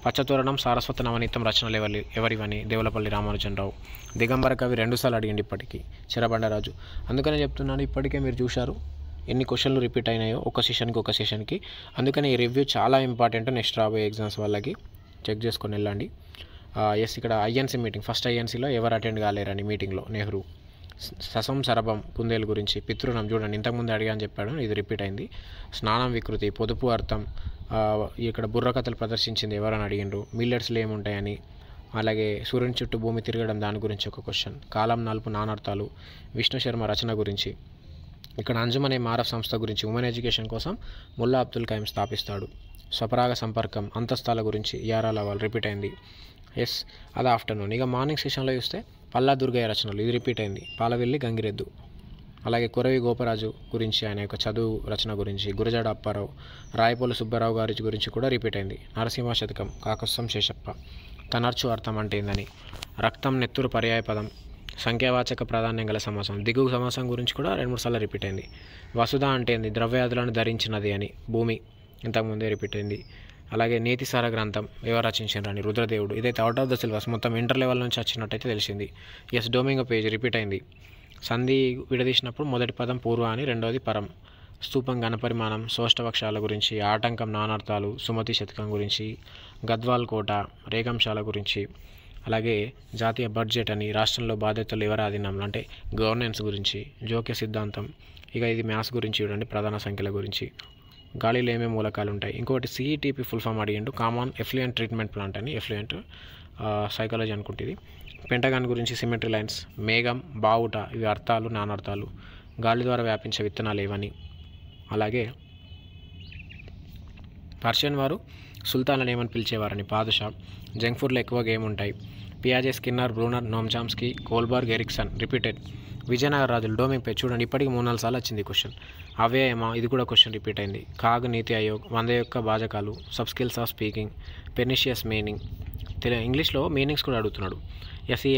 పచ్చతోరణం, సారస్వత నవనీతం రచనలు ఎవరివని, దేవులపల్లి రామానుజనరావు. దిగంబర కవి 2 సార్లు అడిగింది ఇప్పటికీ, చెరబండరాజు. అందుకనే చెప్తున్నాను, ఇప్పటికే మీరు చూశారు ఎన్ని క్వశ్చన్లు రిపీట్ అయినాయో ఒక సెషన్కి. అందుకని ఈ రివ్యూ చాలా ఇంపార్టెంట్ నెక్స్ట్ రాబోయే ఎగ్జామ్స్ వాళ్ళకి. చెక్ చేసుకొని వెళ్ళండి. ఇక్కడ ఐఎన్సీ మీటింగ్, ఫస్ట్ ఐఎన్సీలో ఎవరు అటెండ్ కాలేరని మీటింగ్లో నెహ్రూ. ససం సరభం, కుందేలు గురించి. పితృణం చూడండి ఇంతకుముందు అడిగా అని చెప్పాడు, ఇది రిపీట్ అయింది. స్నానం వికృతి, పొదుపు అర్థం. ఇక్కడ బుర్రకథలు ప్రదర్శించింది ఎవరని అడిగిండ్రు. మిల్లెట్స్లో ఏముంటాయని. అలాగే సూర్యుని చుట్టూ భూమి తిరగడం, దాని గురించి ఒక క్వశ్చన్. కాలం నలుపు, నానర్థాలు. విష్ణు శర్మ రచన గురించి. ఇక్కడ అంజుమ్ అనే మారఫ్ సంస్థ గురించి, ఉమెన్ ఎడ్యుకేషన్ కోసం ముల్లా అబ్దుల్ ఖైమ్ స్థాపిస్తాడు. స్వపరాగ సంపర్కం, అంతస్తాల గురించి, యారా లవాల్ రిపీట్ అయింది. అది ఆఫ్టర్నూన్. ఇక మార్నింగ్ సెషన్లో చూస్తే పల్లా దుర్గయ్య రచనలు, ఇది రిపీట్ అయింది. పాలవెల్లి గంగిరెద్దు. అలాగే కొరవి గోపరాజు గురించి, ఆయన యొక్క చదువు రచన గురించి. గురజాడ అప్పారావు, రాయపోలు సుబ్బారావు గారి గురించి కూడా రిపీట్ అయింది. నరసింహ శతకం, కాకస్సం శేషప్ప. తనర్చు అర్థం అంటే ఏందని. రక్తం, నెత్తురు పర్యాయ పదం. సంఖ్యావాచక ప్రాధాన్యం గల సమాసం. దిగువ సమాసం గురించి కూడా 2-3 సార్లు రిపీట్ అయింది. వసుధ అంటే ఏంది? ద్రవ్యాదులను ధరించినది అని. భూమి ఇంతకుముందే రిపీట్ అయింది. అలాగే నీతిసార గ్రంథం ఎవరు రచించారని? రుద్రదేవుడు. ఇదైతే అవుట్ ఆఫ్ ద సిలబస్ మొత్తం ఇంటర్ లెవెల్ నుంచి వచ్చినట్టయితే తెలిసింది. ఎస్, డోమింగో పేజ్ రిపీట్ అయింది. సంధి విడదీసినప్పుడు మొదటి పదం పూర్వ అని, రెండవది పరం. స్తూపం ఘనపరిమాణం, సోష్టవక్షాల గురించి, ఆటంకం నానార్థాలు, సుమతి శతకం గురించి, గద్వాల్ కోట, రేగంశాల గురించి, అలాగే జాతీయ బడ్జెట్ అని, రాష్ట్రంలో బాధ్యతలు ఎవరి ఆధీనంలో అంటే గవర్నెన్స్ గురించి, జోక్య సిద్ధాంతం. ఇక ఇది మ్యాథ్స్ గురించి చూడండి, ప్రధాన సంఖ్యల గురించి, గాలిలో ఏమేమి మూలకాలు ఉంటాయి. ఇంకోటి సిఈటీపీ ఫుల్ ఫామ్ అడిగిండు, కామన్ ఎఫ్లూయెంట్ ట్రీట్మెంట్ ప్లాంట్ అని, ఎఫ్లూయెంట్ సైకాలజీ అనుకుంటుంది. పెంటగాన్ గురించి సిమెట్రీ లైన్స్, మేఘం, బావుట, ఇవి అర్థాలు నానార్థాలు, గాలి ద్వారా వ్యాపించే విత్తనాలు ఏవని. అలాగే పర్షియన్ వారు సుల్తాన్లను ఏమని పిలిచేవారని? పాదుషా. జంక్ ఫుడ్లో ఎక్కువగా ఏముంటాయి? పియాజే, Skinner, Bruner, Noam Chomsky, Kohlberg, Erikson. Repeated. Vijayanagara రాజులు డోమింగ్ పే చూడండి, ఇప్పటికి 3-4 సార్లు వచ్చింది క్వశ్చన్. అవ్యయమా, ఇది కూడా క్వశ్చన్ రిపీట్ అయింది. కాగ్, నీతి ఆయోగ్, 100 యొక్క భాజకాలు, sub skills of speaking, pernicious meaning. ఇంగ్లీష్లో మీనింగ్స్ కూడా అడుగుతున్నాడు.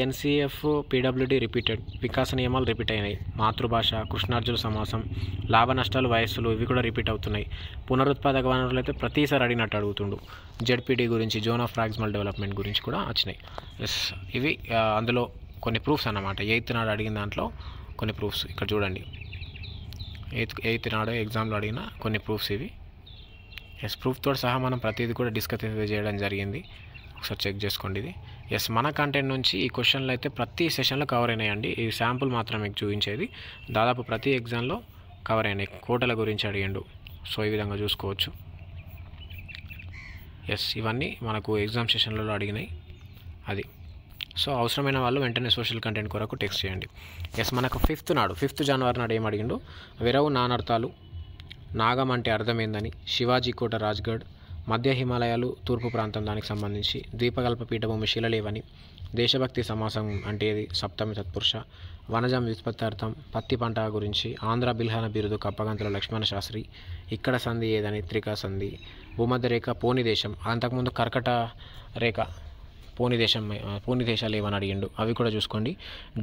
NCF, PWD repeated. వికాస నియమాలు రిపీట్ అయినాయి. మాతృభాష, కృష్ణార్జున సమాసం, లాభ నష్టాలు, వయస్సులు, ఇవి కూడా రిపీట్ అవుతున్నాయి. పునరుత్పాదక వనరులు అయితే ప్రతిసారి అడిగినట్టు అడుగుతుండు. జెడ్పీడీ గురించి, జోన్ ఆఫ్ ప్రాక్సిమల్ డెవలప్మెంట్ గురించి కూడా వచ్చినాయి. ఎస్, ఇవి అందులో కొన్ని ప్రూఫ్స్ అన్నమాట. 8th నాడు అడిగిన దాంట్లో కొన్ని ప్రూఫ్స్ ఇక్కడ చూడండి. 8th నాడు ఎగ్జామ్లో అడిగిన కొన్ని ప్రూఫ్స్ ఇవి. ఎస్, ప్రూఫ్తో సహా మనం ప్రతిదీ కూడా డిస్కస్ చేయడం జరిగింది. ఒకసారి చెక్ చేసుకోండి ఇది. ఎస్, మన కంటెంట్ నుంచి ఈ క్వశ్చన్లు అయితే ప్రతి సెషన్లో కవర్ అయినాయండి. ఈ శాంపుల్ మాత్రం మీకు చూపించేది. దాదాపు ప్రతి ఎగ్జామ్లో కవర్ అయినాయి. కోటల గురించి అడిగిండు, సో ఈ విధంగా చూసుకోవచ్చు. ఎస్, ఇవన్నీ మనకు ఎగ్జామ్ సెషన్లలో అడిగినాయి. అది సో అవసరమైన వాళ్ళు వెంటనే సోషల్ కంటెంట్ కొరకు టెక్స్ట్ చేయండి. ఎస్, మనకు 5th జనవరి నాడు ఏం అడిగిండు? విరవు నానార్థాలు, నాగం అంటే అర్థమైందని, శివాజీ కోట, రాజ్గఢ్, మధ్య హిమాలయాలు, తూర్పు ప్రాంతం దానికి సంబంధించి, ద్వీపకల్ప పీఠభూమి శిలలేవని, దేశభక్తి సమాసం అంటే ఏది? సప్తమి తత్పురుష, వనజం వ్యుత్పత్తార్థం, పత్తి పంట గురించి, ఆంధ్ర బిల్హన బిరుదు కప్పగంతుల లక్ష్మణ శాస్త్రి, ఇక్కడ సంధి ఏదని? త్రికా సంధి, భూమధ్య రేఖ, పోని దేశం, అంతకుముందు కర్కట రేఖ, పోని దేశాలు ఏమని అడిగిండు, అవి కూడా చూసుకోండి.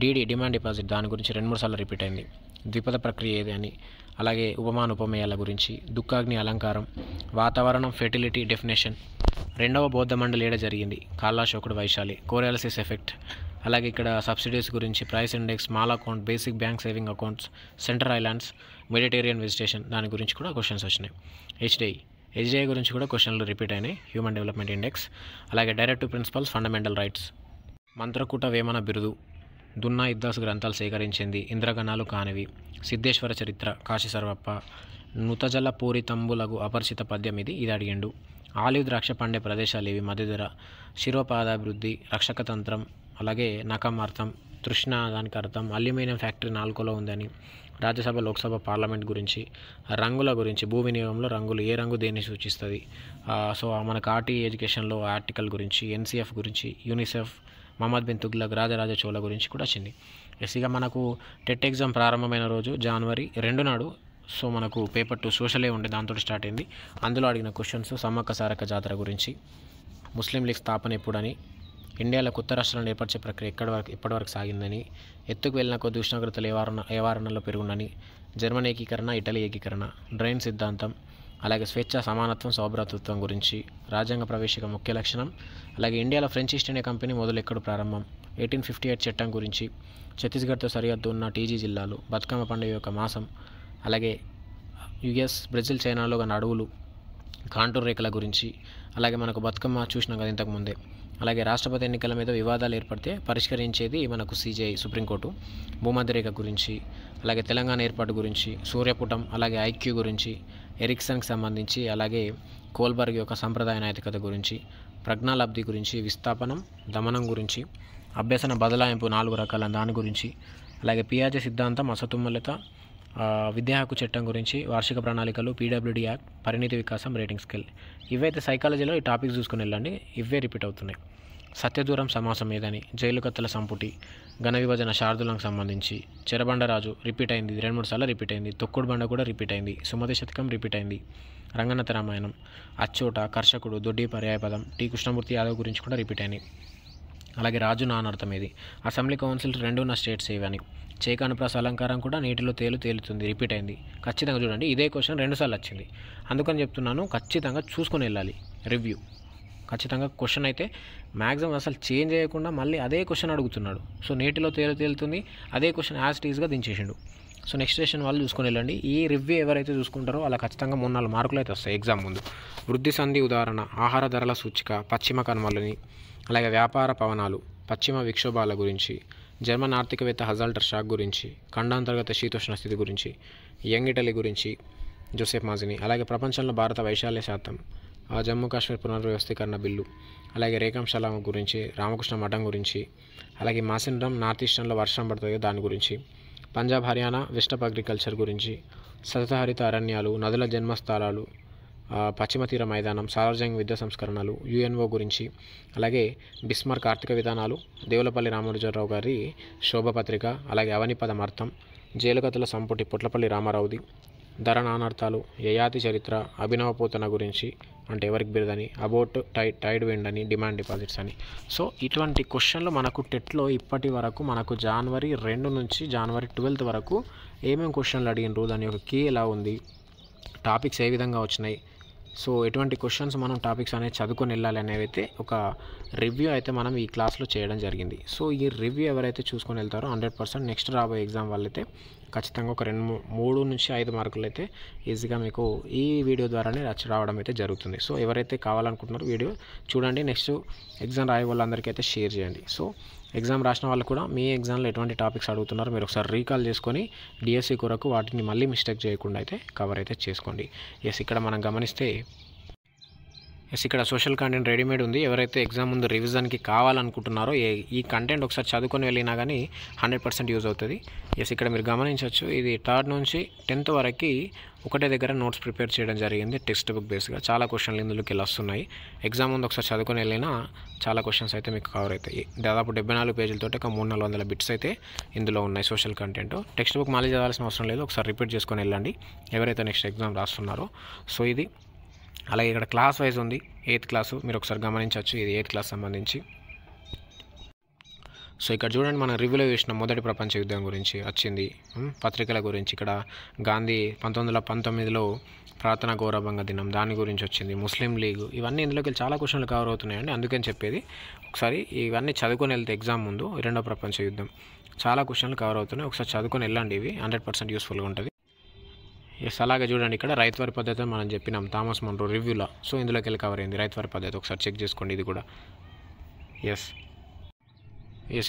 డీడీ, డిమాండ్ డిపాజిట్, దాని గురించి 2-3 సార్లు రిపీట్ అయింది. ద్విపద ప్రక్రియ ఏది అని, అలాగే ఉపమాన ఉపమేయాల గురించి, దుఃఖాగ్ని అలంకారం, వాతావరణం, ఫెర్టిలిటీ, డెఫినేషన్, 2వ బౌద్ధ మండలి ఏడ జరిగింది? కాలాశోకుడు, వైశాలి, కోరియాలిసిస్ ఎఫెక్ట్, అలాగే ఇక్కడ సబ్సిడీస్ గురించి, price index, mall account, basic bank saving accounts, centre islands, Mediterranean vegetation, దాని గురించి కూడా క్వశ్చన్స్ వచ్చినాయి. హెచ్డిఐ గురించి కూడా క్వశ్చన్లు రిపీట్ అయినాయి. హ్యూమన్ డెవలప్మెంట్ ఇండెక్స్, అలాగే directive principles, fundamental rights, Mantrakuta Vemana బిరుదు, దున్నా ఇద్దాసు గ్రంథాలు సేకరించింది, ఇంద్రగణాలు కానివి, సిద్ధేశ్వర చరిత్ర, కాశీ సర్వప్ప, నుతజల పూరితంబులగు అపరిచిత పద్యం ఇది అడిగిండు. ఆలివ్ ద్రాక్ష పండే ప్రదేశాలు ఇవి? మధ్యధర, శిరోపాదాభివృద్ధి, రక్షకతంత్రం, అలాగే నకం అర్థం, తృష్ణ దానికి అర్థం, అల్యూమినియం ఫ్యాక్టరీ నాల్కోలో ఉందని, రాజ్యసభ, లోక్సభ, పార్లమెంట్ గురించి, రంగుల గురించి, భూ వినియోగంలో రంగులు, ఏ రంగు దేన్ని సూచిస్తుంది? సో మనకు ఆర్టీ ఎడ్యుకేషన్లో ఆర్టికల్ గురించి, ఎన్సీఎఫ్ గురించి, యూనిసెఫ్, మహమ్మద్ బిన్ తుగ్లక్, రాజరాజ చోళ గురించి కూడా వచ్చింది. ఎస్సీగా మనకు టెట్ ఎగ్జామ్ ప్రారంభమైన రోజు జనవరి 2 నాడు సో మనకు పేపర్ 2 సోషలే ఉండే, దాంతో స్టార్ట్ అయింది. అందులో అడిగిన క్వశ్చన్స్ సమ్మక్క సారక్క జాతర గురించి, ముస్లిం లీగ్ స్థాపన ఎప్పుడని, ఇండియాలో కొత్త రాష్ట్రాలను ఏర్పరిచే ప్రక్రియ ఎప్పటివరకు సాగిందని, ఎత్తుకు వెళ్ళిన కొద్ది ఉష్ణోగ్రతలు ఏ వారణంలో పెరుగునని, జర్మనీ ఏకీకరణ, ఇటలీ ఏకీకరణ, డ్రైన్ సిద్ధాంతం, అలాగే స్వేచ్ఛ, సమానత్వం, సౌభ్రాతృత్వం గురించి, రాజ్యాంగ ప్రవేశిక ముఖ్య లక్షణం, అలాగే ఇండియాలో ఫ్రెంచ్ ఈస్ట్ ఇండియా కంపెనీ మొదలెక్కడు ప్రారంభం, 1858 చట్టం గురించి, ఛత్తీస్గఢ్తో సరిహద్దు ఉన్న టీజీ జిల్లాలు, బతుకమ్మ పండుగ యొక్క మాసం, అలాగే యుఎస్, బ్రెజిల్, చైనాలో ఉన్న అడవులు, కాంటూర్ రేఖల గురించి, అలాగే మనకు బతుకమ్మ చూసినాం కదా ఇంతకుముందే. అలాగే రాష్ట్రపతి ఎన్నికల మీద వివాదాలు ఏర్పడితే పరిష్కరించేది మనకు సిజేఐ, సుప్రీంకోర్టు, భూమధ్యరేఖ గురించి, అలాగే తెలంగాణ ఏర్పాటు గురించి, సూర్యపుటం, అలాగే ఐక్యూ గురించి, ఎరిక్సన్కి సంబంధించి, అలాగే కోల్బర్గ్ యొక్క సంప్రదాయ నైతికత గురించి, ప్రజ్ఞాలబ్ధి గురించి, విస్థాపనం, దమనం గురించి, అభ్యసన బదలాయింపు 4 రకాల దాని గురించి, అలాగే పియాజే సిద్ధాంతం, అసతుమ్మలత, విద్యా హక్కు చట్టం గురించి, వార్షిక ప్రణాళికలు, పీడబ్ల్యూడీ యాక్ట్, పరిణితి వికాసం, రేటింగ్ స్కేల్. ఇవైతే సైకాలజీలో ఈ టాపిక్స్ చూసుకుని వెళ్ళండి, ఇవే రిపీట్ అవుతున్నాయి. సత్యదూరం సమాసం ఏదని, జైలు కత్తల సంపుటి, ఘన విభజన, శార్దులకు సంబంధించి, చెరబండరాజు రిపీట్ అయింది, 2-3 సార్లు రిపీట్ అయింది, తొక్కుడు బండ కూడా రిపీట్ అయింది, సుమతి శతకం రిపీట్ అయింది, రంగనాథ రామాయణం, అచ్చోట, కర్షకుడు, దొడ్డి పర్యాయపదం, టి కృష్ణమూర్తి యాదవ్ గురించి కూడా రిపీట్ అయినాయి. అలాగే రాజు నానర్థం ఇది. అసెంబ్లీ కౌన్సిల్ 2 ఉన్న స్టేట్స్ ఏవని. చేకానుప్రాస అలంకారం కూడా నీటిలో తేలుతుంది, రిపీట్ అయింది. ఖచ్చితంగా చూడండి, ఇదే క్వశ్చన్ 2 సార్లు వచ్చింది, అందుకని చెప్తున్నాను. ఖచ్చితంగా చూసుకొని వెళ్ళాలి రివ్యూ. ఖచ్చితంగా క్వశ్చన్ అయితే మ్యాక్సిమం అసలు చేంజ్ చేయకుండా మళ్ళీ అదే క్వశ్చన్ అడుగుతున్నాడు. సో నీటిలో తేలుతుంది, అదే క్వశ్చన్ యాజ్ టీజ్గా దించేసిండు. సో నెక్స్ట్ సెషన్ వాళ్ళు చూసుకొని వెళ్ళండి. ఈ రివ్యూ ఎవరైతే చూసుకుంటారో అలా ఖచ్చితంగా 3-4 మార్కులు అయితే వస్తాయి ఎగ్జామ్ ముందు. వృద్ధి సంధి ఉదాహరణ, ఆహార ధరల సూచిక, పశ్చిమ కనుమలని, అలాగే వ్యాపార పవనాలు, పశ్చిమ విక్షోభాల గురించి, జర్మన్ ఆర్థికవేత్త హజాల్టర్ షాక్ గురించి, ఖండాంతర్గత శీతోష్ణ స్థితి గురించి, యంగ్ ఇటలీ గురించి జోసెఫ్ మాజిని, అలాగే ప్రపంచంలో భారత వైశాల్య శాతం, జమ్మూ కాశ్మీర్ పునర్వ్యవస్థీకరణ బిల్లు, అలాగే రేఖాంశాల గురించి, రామకృష్ణ మఠం గురించి, అలాగే మాసిన్రమ్ నార్త్ ఈస్టర్న్లో వర్షం పడుతుంది దాని గురించి, Punjab Haryana west of agriculture గురించి, సతతహరిత అరణ్యాలు, నదుల జన్మస్థలాలు, పశ్చిమ తీర మైదానం, సార్వజనిక విద్యా సంస్కరణలు, యుఎన్ఓ గురించి, అలాగే బిస్మార్క్ ఆర్థిక విధానాలు, దేవులపల్లి రామానుజరావు గారి శోభపత్రిక, అలాగే అవనిపదం అర్థం, జైలుకథల సంపుటి పుట్లపల్లి రామారావుది, ధర నానార్థాలు, యయాతి చరిత్ర, అభినవ పోతన గురించి అంటే ఎవరికి బిరుదని, అబౌట్ టైడ్ విండ్ అని, డిమాండ్ డిపాజిట్స్ అని. సో ఇటువంటి క్వశ్చన్లు మనకు టెట్లో ఇప్పటి వరకు మనకు జనవరి 2 నుంచి జనవరి 12 వరకు ఏమేమి క్వశ్చన్లు అడిగినరు, దాని యొక్క కీ ఎలా ఉంది, టాపిక్స్ ఏ విధంగా వచ్చినాయి, సో ఎటువంటి క్వశ్చన్స్ మనం టాపిక్స్ అనేది చదువుకొని వెళ్ళాలి అనేవి అయితే ఒక రివ్యూ అయితే మనం ఈ క్లాస్లో చేయడం జరిగింది. సో ఈ రివ్యూ ఎవరైతే చూసుకొని వెళ్తారో 100% నెక్స్ట్ రాబోయే ఎగ్జామ్ వాళ్ళైతే ఖచ్చితంగా ఒక 3 నుంచి 5 మార్కులు అయితే ఈజీగా మీకు ఈ వీడియో ద్వారానే రావడం అయితే జరుగుతుంది. సో ఎవరైతే కావాలనుకుంటున్నారో వీడియో చూడండి, నెక్స్ట్ ఎగ్జామ్ రాయే వాళ్ళందరికీ అయితే షేర్ చేయండి. సో ఎగ్జామ్ రాసిన వాళ్ళు కూడా మీ ఎగ్జామ్లో ఎటువంటి టాపిక్స్ అడుగుతున్నారో మీరు ఒకసారి రీకాల్ చేసుకొని డిఎస్సి కొరకు వాటిని మళ్ళీ మిస్టేక్ చేయకుండా అయితే కవర్ అయితే చేసుకోండి. ఇక్కడ మనం గమనిస్తే ఇక్కడ సోషల్ కంటెంట్ రెడీమేడ్ ఉంది. ఎవరైతే ఎగ్జామ్ ముందు రివిజన్కి కావాలనుకుంటున్నారో ఈ కంటెంట్ ఒకసారి చదువుకొని వెళ్ళినా కానీ 100% యూజ్ అవుతుంది. ఇక్కడ మీరు గమనించవచ్చు, ఇది 3rd నుంచి 10th వరకు ఒకటే దగ్గర నోట్స్ ప్రిపేర్ చేయడం జరిగింది టెక్స్ట్ బుక్ బేస్గా. చాలా క్వశ్చన్లు ఇందులోకి వెళ్ళి వస్తున్నాయి. ఎగ్జామ్ ముందు ఒకసారి చదువుకొని వెళ్ళినా చాలా క్వశ్చన్స్ అయితే మీకు కవర్ అవుతాయి. దాదాపు 74 పేజీలతో ఒక 300-400 బిట్స్ అయితే ఇందులో ఉన్నాయి సోషల్ కంటెంట్. టెక్స్ట్ బుక్ మళ్ళీ చదవాల్సిన అవసరం లేదు, ఒకసారి రిపీట్ చేసుకొని వెళ్ళండి ఎవరైతే నెక్స్ట్ ఎగ్జామ్ రాస్తున్నారో. సో ఇది అలాగే ఇక్కడ క్లాస్ వైజ్ ఉంది. 8th క్లాసు మీరు ఒకసారి గమనించవచ్చు, ఇది 8th క్లాస్ సంబంధించి. సో ఇక్కడ చూడండి, మనం రివ్యూలో చేసిన మొదటి ప్రపంచ యుద్ధం గురించి వచ్చింది, పత్రికల గురించి. ఇక్కడ గాంధీ 1919లో ప్రార్థనా గౌరవంగా దినం దాని గురించి వచ్చింది, ముస్లిం లీగ్, ఇవన్నీ ఇందులోకి చాలా క్వశ్చన్లు కవర్ అవుతున్నాయండి. అందుకని చెప్పేది ఒకసారి ఇవన్నీ చదువుకొని వెళ్తే ఎగ్జామ్ ముందు 2వ ప్రపంచ యుద్ధం చాలా క్వశ్చన్లు కవర్ అవుతున్నాయి. ఒకసారి చదువుకొని వెళ్ళండి, ఇవి 100% యూస్ఫుల్గా ఉంటుంది. అలాగే చూడండి, ఇక్కడ రైతువారి పద్ధతి మనం చెప్పినాం థామస్ మన్రో రివ్యూలో. సో ఇందులోకి వెళ్ళి కవర్ అయింది రైతువారి పద్ధతి, ఒకసారి చెక్ చేసుకోండి ఇది కూడా.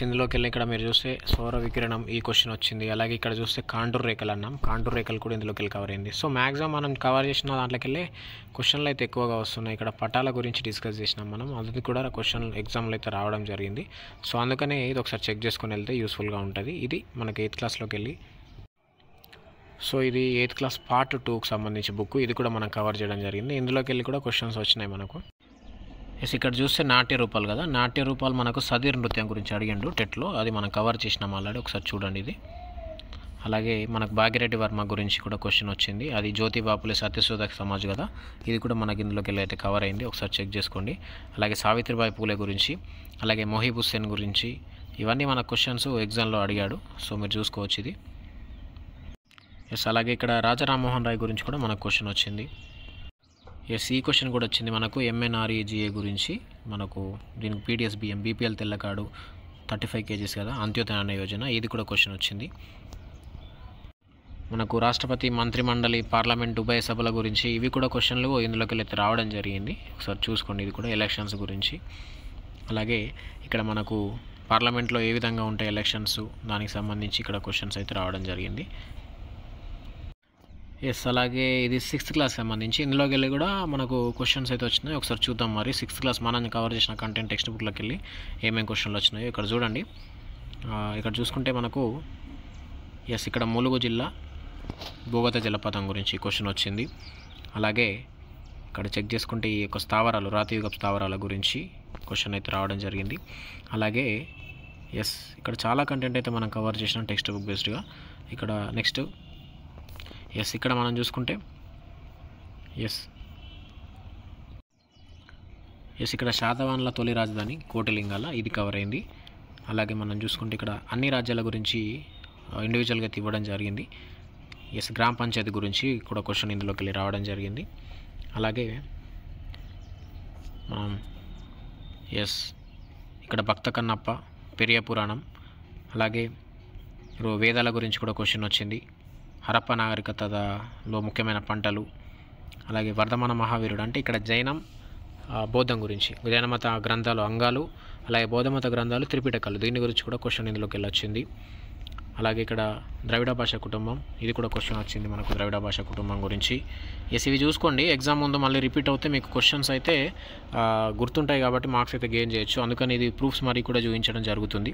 ఇందులోకి వెళ్ళి ఇక్కడ మీరు చూస్తే సౌర వికిరణం ఈ క్వశ్చన్ వచ్చింది. అలాగే ఇక్కడ చూస్తే కాంటూర్ రేఖలు అన్నాం, కాంటూర్ రేఖలు కూడా ఇందులోకి వెళ్ళి కవర్ అయింది. సో మ్యాక్సిమం మనం కవర్ చేసిన దాంట్లోకి వెళ్ళి క్వశ్చన్లు అయితే ఎక్కువగా వస్తున్నాయి. ఇక్కడ పటాల గురించి డిస్కస్ చేసినాం మనం, అది కూడా క్వశ్చన్ ఎగ్జామ్లో అయితే రావడం జరిగింది. సో అందుకనే ఇది ఒకసారి చెక్ చేసుకొని వెళ్తే యూస్ఫుల్గా ఉంటుంది. ఇది మనకి 8th క్లాస్లోకి వెళ్ళి. సో ఇది 8th క్లాస్ పార్ట్ 2కి సంబంధించి బుక్, ఇది కూడా మనం కవర్ చేయడం జరిగింది. ఇందులోకి వెళ్ళి కూడా క్వశ్చన్స్ వచ్చినాయి మనకు. ఇక్కడ చూస్తే నాట్య రూపాలు కదా, నాట్య రూపాలు మనకు సదీర్ నృత్యం గురించి అడిగిండు టెట్లో, అది మనం కవర్ చేసినాం ఆల్రెడీ, ఒకసారి చూడండి ఇది. అలాగే మనకు భాగ్యరెడ్డి వర్మ గురించి కూడా క్వశ్చన్ వచ్చింది, అది జ్యోతిబాపులే సత్యశోధక సమాజ్ కదా, ఇది కూడా మనకి ఇందులోకి వెళ్ళి అయితే కవర్ అయింది, ఒకసారి చెక్ చేసుకోండి. అలాగే సావిత్రిబాయి పూలే గురించి, అలాగే మొహీబ్ హుస్సేన్ గురించి, ఇవన్నీ మన క్వశ్చన్స్ ఎగ్జామ్లో అడిగాడు. సో మీరు చూసుకోవచ్చు ఇది. అలాగే ఇక్కడ రాజా రామ్మోహన్ రాయ్ గురించి కూడా మనకు క్వశ్చన్ వచ్చింది. ఈ క్వశ్చన్ కూడా వచ్చింది మనకు ఎంఎన్ఆర్ఈజీఏ గురించి. మనకు దీనికి పీడిఎస్ బియ్యం, బీపీఎల్ తెల్ల కార్డు 35 kgs కదా, అంత్యోదయ అన్న యోజన, ఇది కూడా క్వశ్చన్ వచ్చింది. మనకు రాష్ట్రపతి మంత్రిమండలి పార్లమెంట్ ఉభయ సభల గురించి, ఇవి కూడా క్వశ్చన్లు ఇందులోకి వెళ్ళి రావడం జరిగింది, ఒకసారి చూసుకోండి. ఇది కూడా ఎలక్షన్స్ గురించి. అలాగే ఇక్కడ మనకు పార్లమెంట్లో ఏ విధంగా ఉంటాయి ఎలక్షన్స్, దానికి సంబంధించి ఇక్కడ క్వశ్చన్స్ అయితే రావడం జరిగింది. అలాగే ఇది 6th క్లాస్ సంబంధించి, ఇందులోకి వెళ్ళి కూడా మనకు క్వశ్చన్స్ అయితే వచ్చినాయి, ఒకసారి చూద్దాం. మరి 6th క్లాస్ మనం కవర్ చేసిన కంటెంట్ టెక్స్ట్ బుక్లోకి వెళ్ళి ఏమేమి క్వశ్చన్లు వచ్చినాయో ఇక్కడ చూడండి. ఇక్కడ చూసుకుంటే మనకు ఇక్కడ ములుగు జిల్లా భూగత జలపాతం గురించి క్వశ్చన్ వచ్చింది. అలాగే ఇక్కడ చెక్ చేసుకుంటే ఈ యొక్క స్థావరాలు, రాతియుగ స్థావరాల గురించి క్వశ్చన్ అయితే రావడం జరిగింది. అలాగే ఇక్కడ చాలా కంటెంట్ అయితే మనం కవర్ చేసినాం టెక్స్ట్ బుక్ బేస్డ్గా. ఇక్కడ నెక్స్ట్ ఇక్కడ మనం చూసుకుంటే ఇక్కడ శాతవాహనుల తొలి రాజధాని కోటిలింగాల, ఇది కవర్ అయింది. అలాగే మనం చూసుకుంటే ఇక్కడ అన్ని రాజ్యాల గురించి ఇండివిజువల్గా ఇవ్వడం జరిగింది. గ్రామ పంచాయతీ గురించి కూడా క్వశ్చన్ ఇందులోకి వెళ్ళి రావడం జరిగింది. అలాగే మనం ఇక్కడ భక్త కన్నప్ప, పెరియ పురాణం, అలాగే వేదాల గురించి కూడా క్వశ్చన్ వచ్చింది. హరప్ప నాగరికతలో ముఖ్యమైన పంటలు, అలాగే వర్ధమాన మహావీరుడు అంటే ఇక్కడ జైనం బౌద్ధం గురించి, జైనమత గ్రంథాలు అంగాలు, అలాగే బౌద్ధమత గ్రంథాలు త్రిపిటకాలు, దీని గురించి కూడా క్వశ్చన్ ఇందులోకి వెళ్ళి వచ్చింది. అలాగే ఇక్కడ ద్రవిడ భాషా కుటుంబం, ఇది కూడా క్వశ్చన్ వచ్చింది మనకు ద్రవిడ భాషా కుటుంబం గురించి. ఇవి చూసుకోండి, ఎగ్జామ్ ముందు మళ్ళీ రిపీట్ అవుతే మీకు క్వశ్చన్స్ అయితే గుర్తుంటాయి కాబట్టి మార్క్స్ అయితే గెయిన్ చేయొచ్చు. అందుకని ఇది ప్రూఫ్స్ మరి కూడా చూపించడం జరుగుతుంది.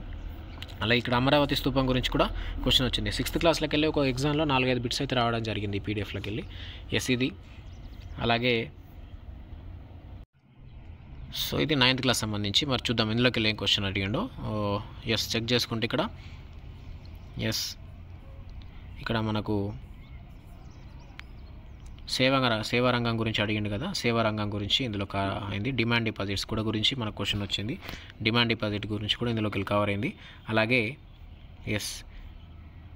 అలాగే ఇక్కడ అమరావతి స్తూపం గురించి కూడా క్వశ్చన్ వచ్చింది. 6th క్లాస్లోకి వెళ్ళి ఒక ఎగ్జామ్లో 4-5 బిట్స్ అయితే రావడం జరిగింది పీడిఎఫ్లోకి వెళ్ళి. ఇది అలాగే ఇది 9th క్లాస్ సంబంధించి. మరి చూద్దాం ఇందులోకి వెళ్ళి ఏం క్వశ్చన్ అడిగిండో. చెక్ చేసుకుంటే ఇక్కడ ఇక్కడ మనకు సేవారంగం గురించి అడిగిండు కదా, సేవారంగం గురించి ఇందులో అయింది. డిమాండ్ డిపాజిట్స్ కూడా గురించి మనకు క్వశ్చన్ వచ్చింది. డిమాండ్ డిపాజిట్ గురించి కూడా ఇందులోకి వెళ్ళి కవర్ అయింది. అలాగే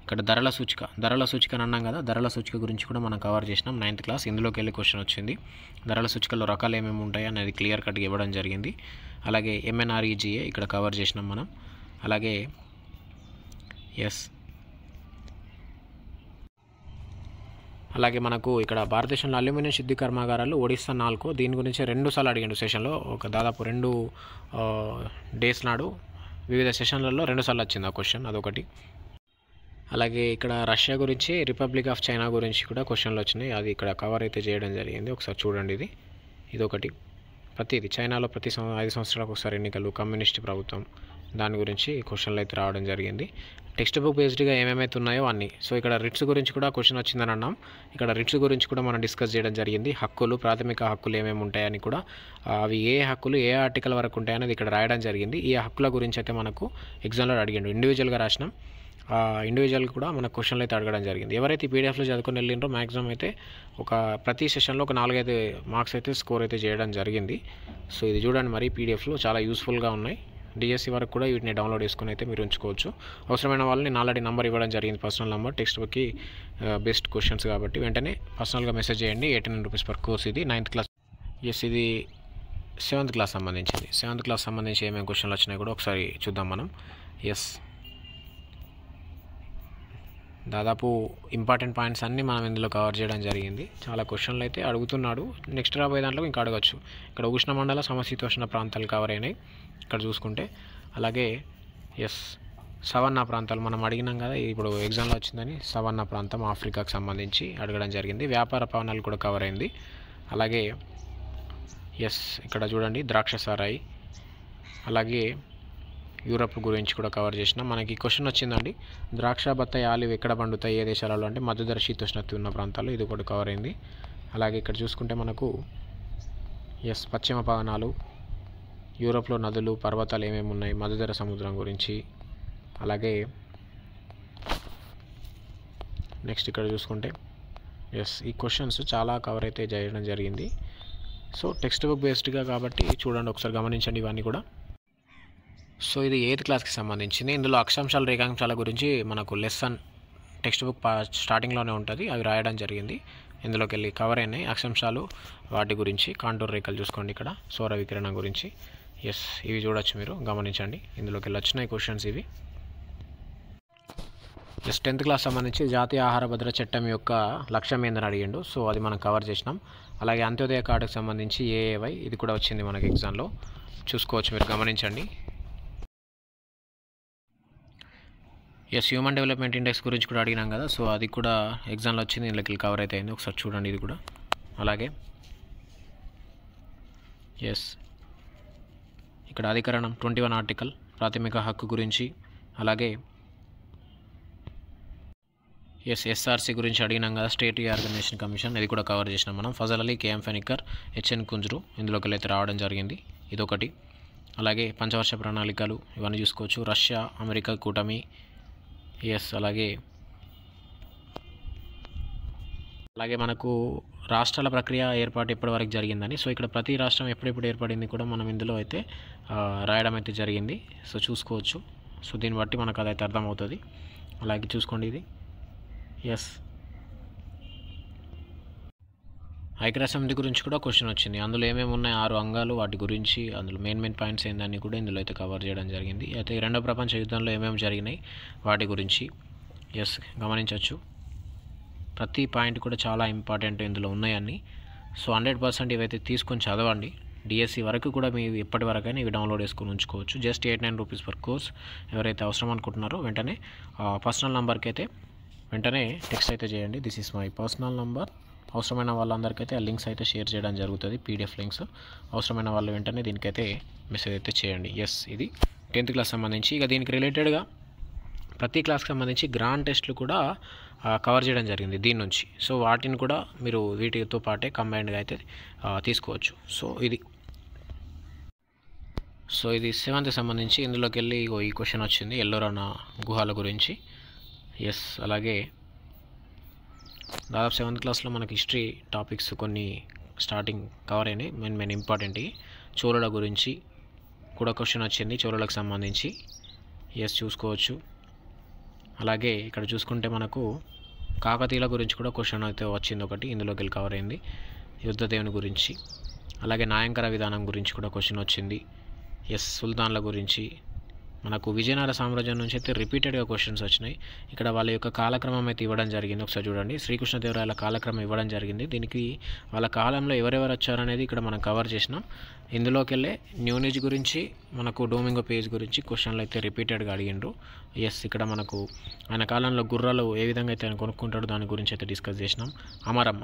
ఇక్కడ ధరల సూచిక అని అన్నాం కదా, ధరల సూచిక గురించి కూడా మనం కవర్ చేసినాం 9th క్లాస్. ఇందులోకి వెళ్ళి క్వశ్చన్ వచ్చింది. ధరల సూచికలో రకాలు ఏమేమి ఉంటాయి అనేది క్లియర్ కట్గా ఇవ్వడం జరిగింది. అలాగే MNREGA ఇక్కడ కవర్ చేసినాం మనం. అలాగే అలాగే మనకు ఇక్కడ భారతదేశంలో అల్యూమినియం శుద్ధి కర్మాగారాలు ఒడిస్సా 4, దీని గురించి 2 సార్లు అడిగాడు సెషన్లో. దాదాపు 2 డేస్ నాడు వివిధ సెషన్లలో 2 సార్లు వచ్చింది ఆ క్వశ్చన్, అదొకటి. అలాగే ఇక్కడ రష్యా గురించి, రిపబ్లిక్ ఆఫ్ చైనా గురించి కూడా క్వశ్చన్లు వచ్చినాయి, అది ఇక్కడ కవర్ అయితే చేయడం జరిగింది. ఒకసారి చూడండి, ఇదొకటి. చైనాలో ప్రతి 5 సంవత్సరాలకు ఒకసారి ఎన్నికలు, కమ్యూనిస్ట్ ప్రభుత్వం, దాని గురించి క్వశ్చన్లు అయితే రావడం జరిగింది. టెక్స్ట్ బుక్ బేస్డ్గా ఏమేమైతే ఉన్నాయో అన్నీ. ఇక్కడ రిట్స్ గురించి కూడా క్వశ్చన్ వచ్చిందని అన్నాం. ఇక్కడ రిట్స్ గురించి కూడా మనం డిస్కస్ చేయడం జరిగింది. హక్కులు, ప్రాథమిక హక్కులు ఏమేమి ఉంటాయని కూడా, అవి ఏ హక్కులు ఏ ఆర్టికల్ వరకు ఉంటాయనేది ఇక్కడ రాయడం జరిగింది. ఈ హక్కుల గురించి అయితే మనకు ఎగ్జామ్లో అడిగిండు, ఇండివిజువల్గా రాసినాం. ఇండివిజువల్ కూడా మన క్వశ్చన్లు అయితే అడగడం జరిగింది. ఎవరైతే పీడిఎఫ్లో చదువుకొని వెళ్ళిండ్రో మ్యాక్సిమం అయితే ప్రతి సెషన్లో ఒక 4-5 మార్క్స్ అయితే స్కోర్ అయితే చేయడం జరిగింది. ఇది చూడండి, మరి పీడిఎఫ్లో చాలా యూస్ఫుల్గా ఉన్నాయి. డిఎస్సి వరకు కూడా వీటిని డౌన్లోడ్ చేసుకుని అయితే మీరు ఉంచుకోవచ్చు. అవసరమైన వాళ్ళని నేను ఆల్రెడీ నెంబర్ ఇవ్వడం జరిగింది, పర్సనల్ నెంబర్, టెక్స్ట్ బుక్కి బెస్ట్ క్వశ్చన్స్ కాబట్టి వెంటనే పర్సనల్గా మెసేజ్ చేయండి. 89 రూపీస్ పర్ కోర్స్. ఇది 9th క్లాస్. ఇది 7th క్లాస్ సంబంధించింది. 7th క్లాస్ సంబంధించి ఏమేమి క్వశ్చన్లు వచ్చినాయి కూడా ఒకసారి చూద్దాం మనం. దాదాపు ఇంపార్టెంట్ పాయింట్స్ అన్నీ మనం ఇందులో కవర్ చేయడం జరిగింది. చాలా క్వశ్చన్లు అయితే అడుగుతున్నాడు. నెక్స్ట్ రాబోయే దాంట్లో ఇంకా అడగచ్చు. ఇక్కడ ఉష్ణమండల సమశీతోష్ణ ప్రాంతాలు కవర్ అయినాయి ఇక్కడ చూసుకుంటే. అలాగే సవర్ణ ప్రాంతాలు మనం అడిగినాం కదా, ఇప్పుడు ఎగ్జామ్లో వచ్చిందని. సవర్ణ ప్రాంతం ఆఫ్రికాకు సంబంధించి అడగడం జరిగింది. వ్యాపార భవనాలు కూడా కవర్ అయింది. అలాగే ఇక్కడ చూడండి, ద్రాక్ష సారాయి, అలాగే యూరప్ గురించి కూడా కవర్ చేసినాం. మనకి క్వశ్చన్ వచ్చిందండి, ద్రాక్ష, బత్తాయి, ఆలివ్ ఎక్కడ పండుతాయి ఏ దేశాలలో అంటే మధ్యధర శీతోష్ణత ఉన్న ప్రాంతాలు, ఇది కూడా కవర్ అయింది. అలాగే ఇక్కడ చూసుకుంటే మనకు పశ్చిమ పవనాలు, యూరోప్లో నదులు, పర్వతాలు ఏమేమి ఉన్నాయి, మధ్యధర సముద్రం గురించి. అలాగే నెక్స్ట్ ఇక్కడ చూసుకుంటే ఈ క్వశ్చన్స్ చాలా కవర్ అయితే చేయడం జరిగింది. టెక్స్ట్ బుక్ బేస్డ్గా కాబట్టి చూడండి, ఒకసారి గమనించండి ఇవన్నీ కూడా. ఇది 8th క్లాస్కి సంబంధించింది. ఇందులో అక్షాంశాలు, రేఖాంశాల గురించి మనకు లెసన్ టెక్స్ట్ బుక్ స్టార్టింగ్లోనే ఉంటుంది, అవి రాయడం జరిగింది. ఇందులోకి వెళ్ళి కవర్ అయినాయి అక్షాంశాలు, వాటి గురించి. కాంటూర్ రేఖలు చూసుకోండి, ఇక్కడ సౌర వికిరణం గురించి. ఇవి చూడొచ్చు, మీరు గమనించండి. ఇందులోకి వెళ్ళి వచ్చినాయి క్వశ్చన్స్ ఇవి. 10th క్లాస్ సంబంధించి జాతీయ ఆహార భద్రత చట్టం యొక్క లక్ష్యం ఏందని అడిగిండు. అది మనం కవర్ చేసినాం. అలాగే అంత్యోదయ కార్డుకు సంబంధించి AAY, ఇది కూడా వచ్చింది మనకి ఎగ్జామ్లో, చూసుకోవచ్చు, మీరు గమనించండి. హ్యూమన్ డెవలప్మెంట్ ఇండెక్స్ గురించి కూడా అడిగినాం కదా, అది కూడా ఎగ్జామ్లో వచ్చింది. ఇందులోకి కవర్ అయితే అయింది, ఒకసారి చూడండి ఇది కూడా. అలాగే ఇక్కడ అధికరణం 21 ఆర్టికల్ ప్రాథమిక హక్కు గురించి. అలాగే SRC గురించి అడిగినాం కదా, స్టేట్ రీఆర్గనైజేషన్ కమిషన్, ఇది కూడా కవర్ చేసినాం మనం. ఫజల్ అలీ, KM ఫెనిక్కర్, HN కుంజ్రు, ఇందులోకి అయితే రావడం జరిగింది, ఇదొకటి. అలాగే పంచవర్ష ప్రణాళికలు, ఇవన్నీ చూసుకోవచ్చు. రష్యా అమెరికా కూటమి, అలాగే అలాగే మనకు రాష్ట్రాల ప్రక్రియ ఏర్పాటు ఎప్పటివరకు జరిగిందని, సో ఇక్కడ ప్రతి రాష్ట్రం ఎప్పుడెప్పుడు ఏర్పడింది కూడా మనం ఇందులో అయితే రాయడం అయితే జరిగింది. సో చూసుకోవచ్చు. సో దీన్ని బట్టి మనకు అదైతే అర్థమవుతుంది. అలాగే చూసుకోండి, ఇది ఎస్ ఐక్యరాజ్యసమితి గురించి కూడా క్వశ్చన్ వచ్చింది. అందులో ఏమేమి ఉన్నాయి, 6 అంగాలు, వాటి గురించి అందులో మెయిన్ పాయింట్స్ ఏందని కూడా ఇందులో అయితే కవర్ చేయడం జరిగింది. అయితే రెండవ ప్రపంచ యుద్ధంలో ఏమేమి జరిగినాయి వాటి గురించి ఎస్ గమనించవచ్చు. ప్రతి పాయింట్ కూడా చాలా ఇంపార్టెంట్ ఇందులో ఉన్నాయని. సో 100% ఇవైతే తీసుకొని చదవండి. డిఎస్సి వరకు కూడా మీరు ఎప్పటి వరకైనా ఇవి డౌన్లోడ్ చేసుకొని ఉంచుకోవచ్చు. Just 89 rupees per course. ఎవరైతే అవసరం అనుకుంటున్నారో వెంటనే పర్సనల్ నెంబర్కి అయితే వెంటనే టెక్స్ట్ అయితే చేయండి. This is my personal number. అవసరమైన వాళ్ళందరికైతే ఆ లింక్స్ అయితే షేర్ చేయడం జరుగుతుంది, పీడిఎఫ్ లింక్స్. అవసరమైన వాళ్ళు వెంటనే దీనికైతే మెసేజ్ అయితే చేయండి. ఎస్ ఇది 10th క్లాస్ సంబంధించి. ఇక దీనికి రిలేటెడ్గా ప్రతి క్లాస్కి సంబంధించి గ్రాండ్ టెస్ట్లు కూడా కవర్ చేయడం జరిగింది దీని నుంచి. సో వాటిని కూడా మీరు వీటితో పాటే కంబైన్డ్గా అయితే తీసుకోవచ్చు. సో ఇది 7th సంబంధించి. ఇందులోకి వెళ్ళి ఈ క్వశ్చన్ వచ్చింది ఎల్లోరా గుహాల గురించి. ఎస్ అలాగే దాదాపు 7th క్లాస్లో మనకి హిస్టరీ టాపిక్స్ కొన్ని స్టార్టింగ్ కవర్ అయినాయి. మెయిన్ ఇంపార్టెంట్ చోళుల గురించి కూడా క్వశ్చన్ వచ్చింది, చోళులకు సంబంధించి. ఎస్ చూసుకోవచ్చు. అలాగే ఇక్కడ చూసుకుంటే మనకు కాకతీయుల గురించి కూడా క్వశ్చన్ అయితే వచ్చింది ఒకటి, ఇందులోకి వెళ్ళి కవర్ అయింది. యుద్ధదేవుని గురించి, అలాగే నాయంకర విధానం గురించి కూడా క్వశ్చన్ వచ్చింది. ఎస్ సుల్తాన్ల గురించి. మనకు విజయనగర సామ్రాజ్యం నుంచి అయితే రిపీటెడ్గా క్వశ్చన్స్ వచ్చినాయి. ఇక్కడ వాళ్ళ యొక్క కాలక్రమం అయితే ఇవ్వడం జరిగింది. ఒకసారి చూడండి, శ్రీకృష్ణదేవరాయల కాలక్రమం ఇవ్వడం జరిగింది. దీనికి వాళ్ళ కాలంలో ఎవరెవరు వచ్చారనేది ఇక్కడ మనం కవర్ చేసినాం. ఇందులోకి వెళ్ళే న్యూనేజ్ గురించి, మనకు డోమింగో పేజ్ గురించి క్వశ్చన్లు అయితే రిపీటెడ్గా అడిగిండ్రు. ఎస్ ఇక్కడ మనకు ఆయన కాలంలో గుర్రాలు ఏ విధంగా అయితే ఆయన కొనుక్కుంటాడో దాని గురించి అయితే డిస్కస్ చేసినాం.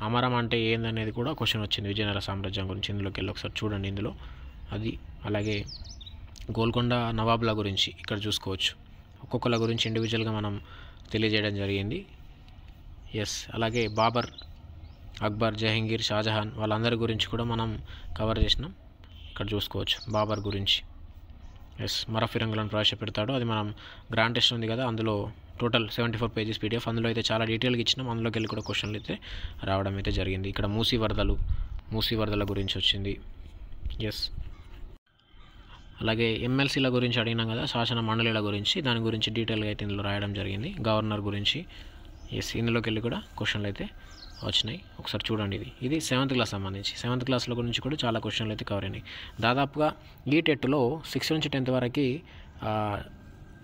అమరం అంటే ఏందనేది కూడా క్వశ్చన్ వచ్చింది విజయనగర సామ్రాజ్యం గురించి. ఇందులోకి వెళ్ళి ఒకసారి చూడండి ఇందులో అది. అలాగే గోల్కొండ నవాబుల గురించి ఇక్కడ చూసుకోవచ్చు. ఒక్కొక్కల గురించి ఇండివిజువల్గా మనం తెలియజేయడం జరిగింది. ఎస్ అలాగే బాబర్, అక్బర్, జహంగీర్, షాజహాన్ వాళ్ళందరి గురించి కూడా మనం కవర్ చేసినాం. ఇక్కడ చూసుకోవచ్చు బాబర్ గురించి. ఎస్ మరఫిరంగులను ప్రవేశపెడతాడు, అది మనం గ్రాండ్ టెస్ట్ ఉంది కదా, అందులో టోటల్ 74 పేజెస్ పీడిఎఫ్. అందులో అయితే చాలా డీటెయిల్గా ఇచ్చినాం. అందులోకి వెళ్ళి కూడా క్వశ్చన్లు అయితే రావడం అయితే జరిగింది. ఇక్కడ మూసీ వరదల గురించి వచ్చింది. ఎస్ అలాగే ఎమ్మెల్సీల గురించి అడిగినాం కదా, శాసన మండలిల గురించి, దాని గురించి డీటెయిల్గా అయితే ఇందులో రాయడం జరిగింది. గవర్నర్ గురించి. ఎస్ ఇందులోకి వెళ్ళి కూడా క్వశ్చన్లు అయితే వచ్చినాయి. ఒకసారి చూడండి, ఇది 7th క్లాస్ సంబంధించి. 7th క్లాస్ల గురించి కూడా చాలా క్వశ్చన్లు అయితే కవర్ అయినాయి. దాదాపుగా ఈ టెట్లో 6 నుంచి 10th వరకు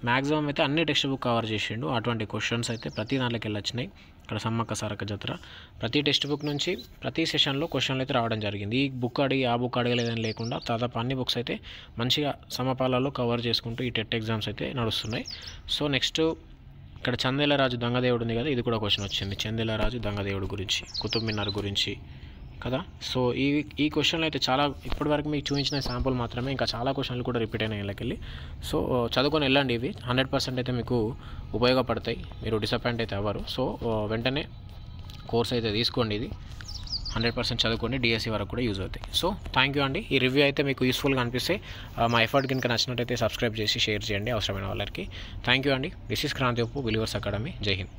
మ్యాక్సిమం అయితే అన్ని టెక్స్ట్ బుక్ కవర్ చేసిండు. అటువంటి క్వశ్చన్స్ అయితే ప్రతి దాంట్లోకి వెళ్ళి వచ్చినాయి. ఇక్కడ సమ్మక్క సారక్క జాతర ప్రతి టెక్స్ట్ బుక్ నుంచి ప్రతి సెషన్లో క్వశ్చన్లు అయితే రావడం జరిగింది. ఈ బుక్ అడిగి ఆ బుక్ అడగలేదని లేకుండా దాదాపు అన్ని బుక్స్ అయితే మంచిగా సమపాలలో కవర్ చేసుకుంటూ ఈ టెట్ ఎగ్జామ్స్ అయితే నడుస్తున్నాయి. సో నెక్స్ట్ ఇక్కడ చందేల రాజు దొంగదేవుడు ఉంది కదా, ఇది కూడా క్వశ్చన్ వచ్చింది. చందేల రాజు దొంగదేవుడు గురించి, కుతుబ్ మినార్ గురించి కదా. సో ఈ క్వశ్చన్లు అయితే చాలా, ఇప్పటివరకు మీకు చూపించిన శాంపుల్ మాత్రమే, ఇంకా చాలా క్వశ్చన్లు కూడా రిపీట్ అయినాయి వీళ్ళకెళ్ళి. సో చదువుకొని వెళ్ళండి. ఇవి 100% అయితే మీకు ఉపయోగపడతాయి, మీరు డిసప్పాయింట్ అయితే అవ్వరు. సో వెంటనే కోర్స్ అయితే తీసుకోండి. ఇది 100% చదువుకోండి, డిఎస్సి వరకు కూడా యూజ్ అవుతాయి. సో థ్యాంక్ యూ అండి. ఈ రివ్యూ అయితే మీకు యూస్ఫుల్గా అనిపిస్తే మా ఎఫర్ట్ కనుక నచ్చినట్టయితే సబ్స్క్రైబ్ చేసి షేర్ చేయండి అవసరమైన వాళ్ళకి. థ్యాంక్ యూ అండి. This is Kranthi believers academy. Jai Hind.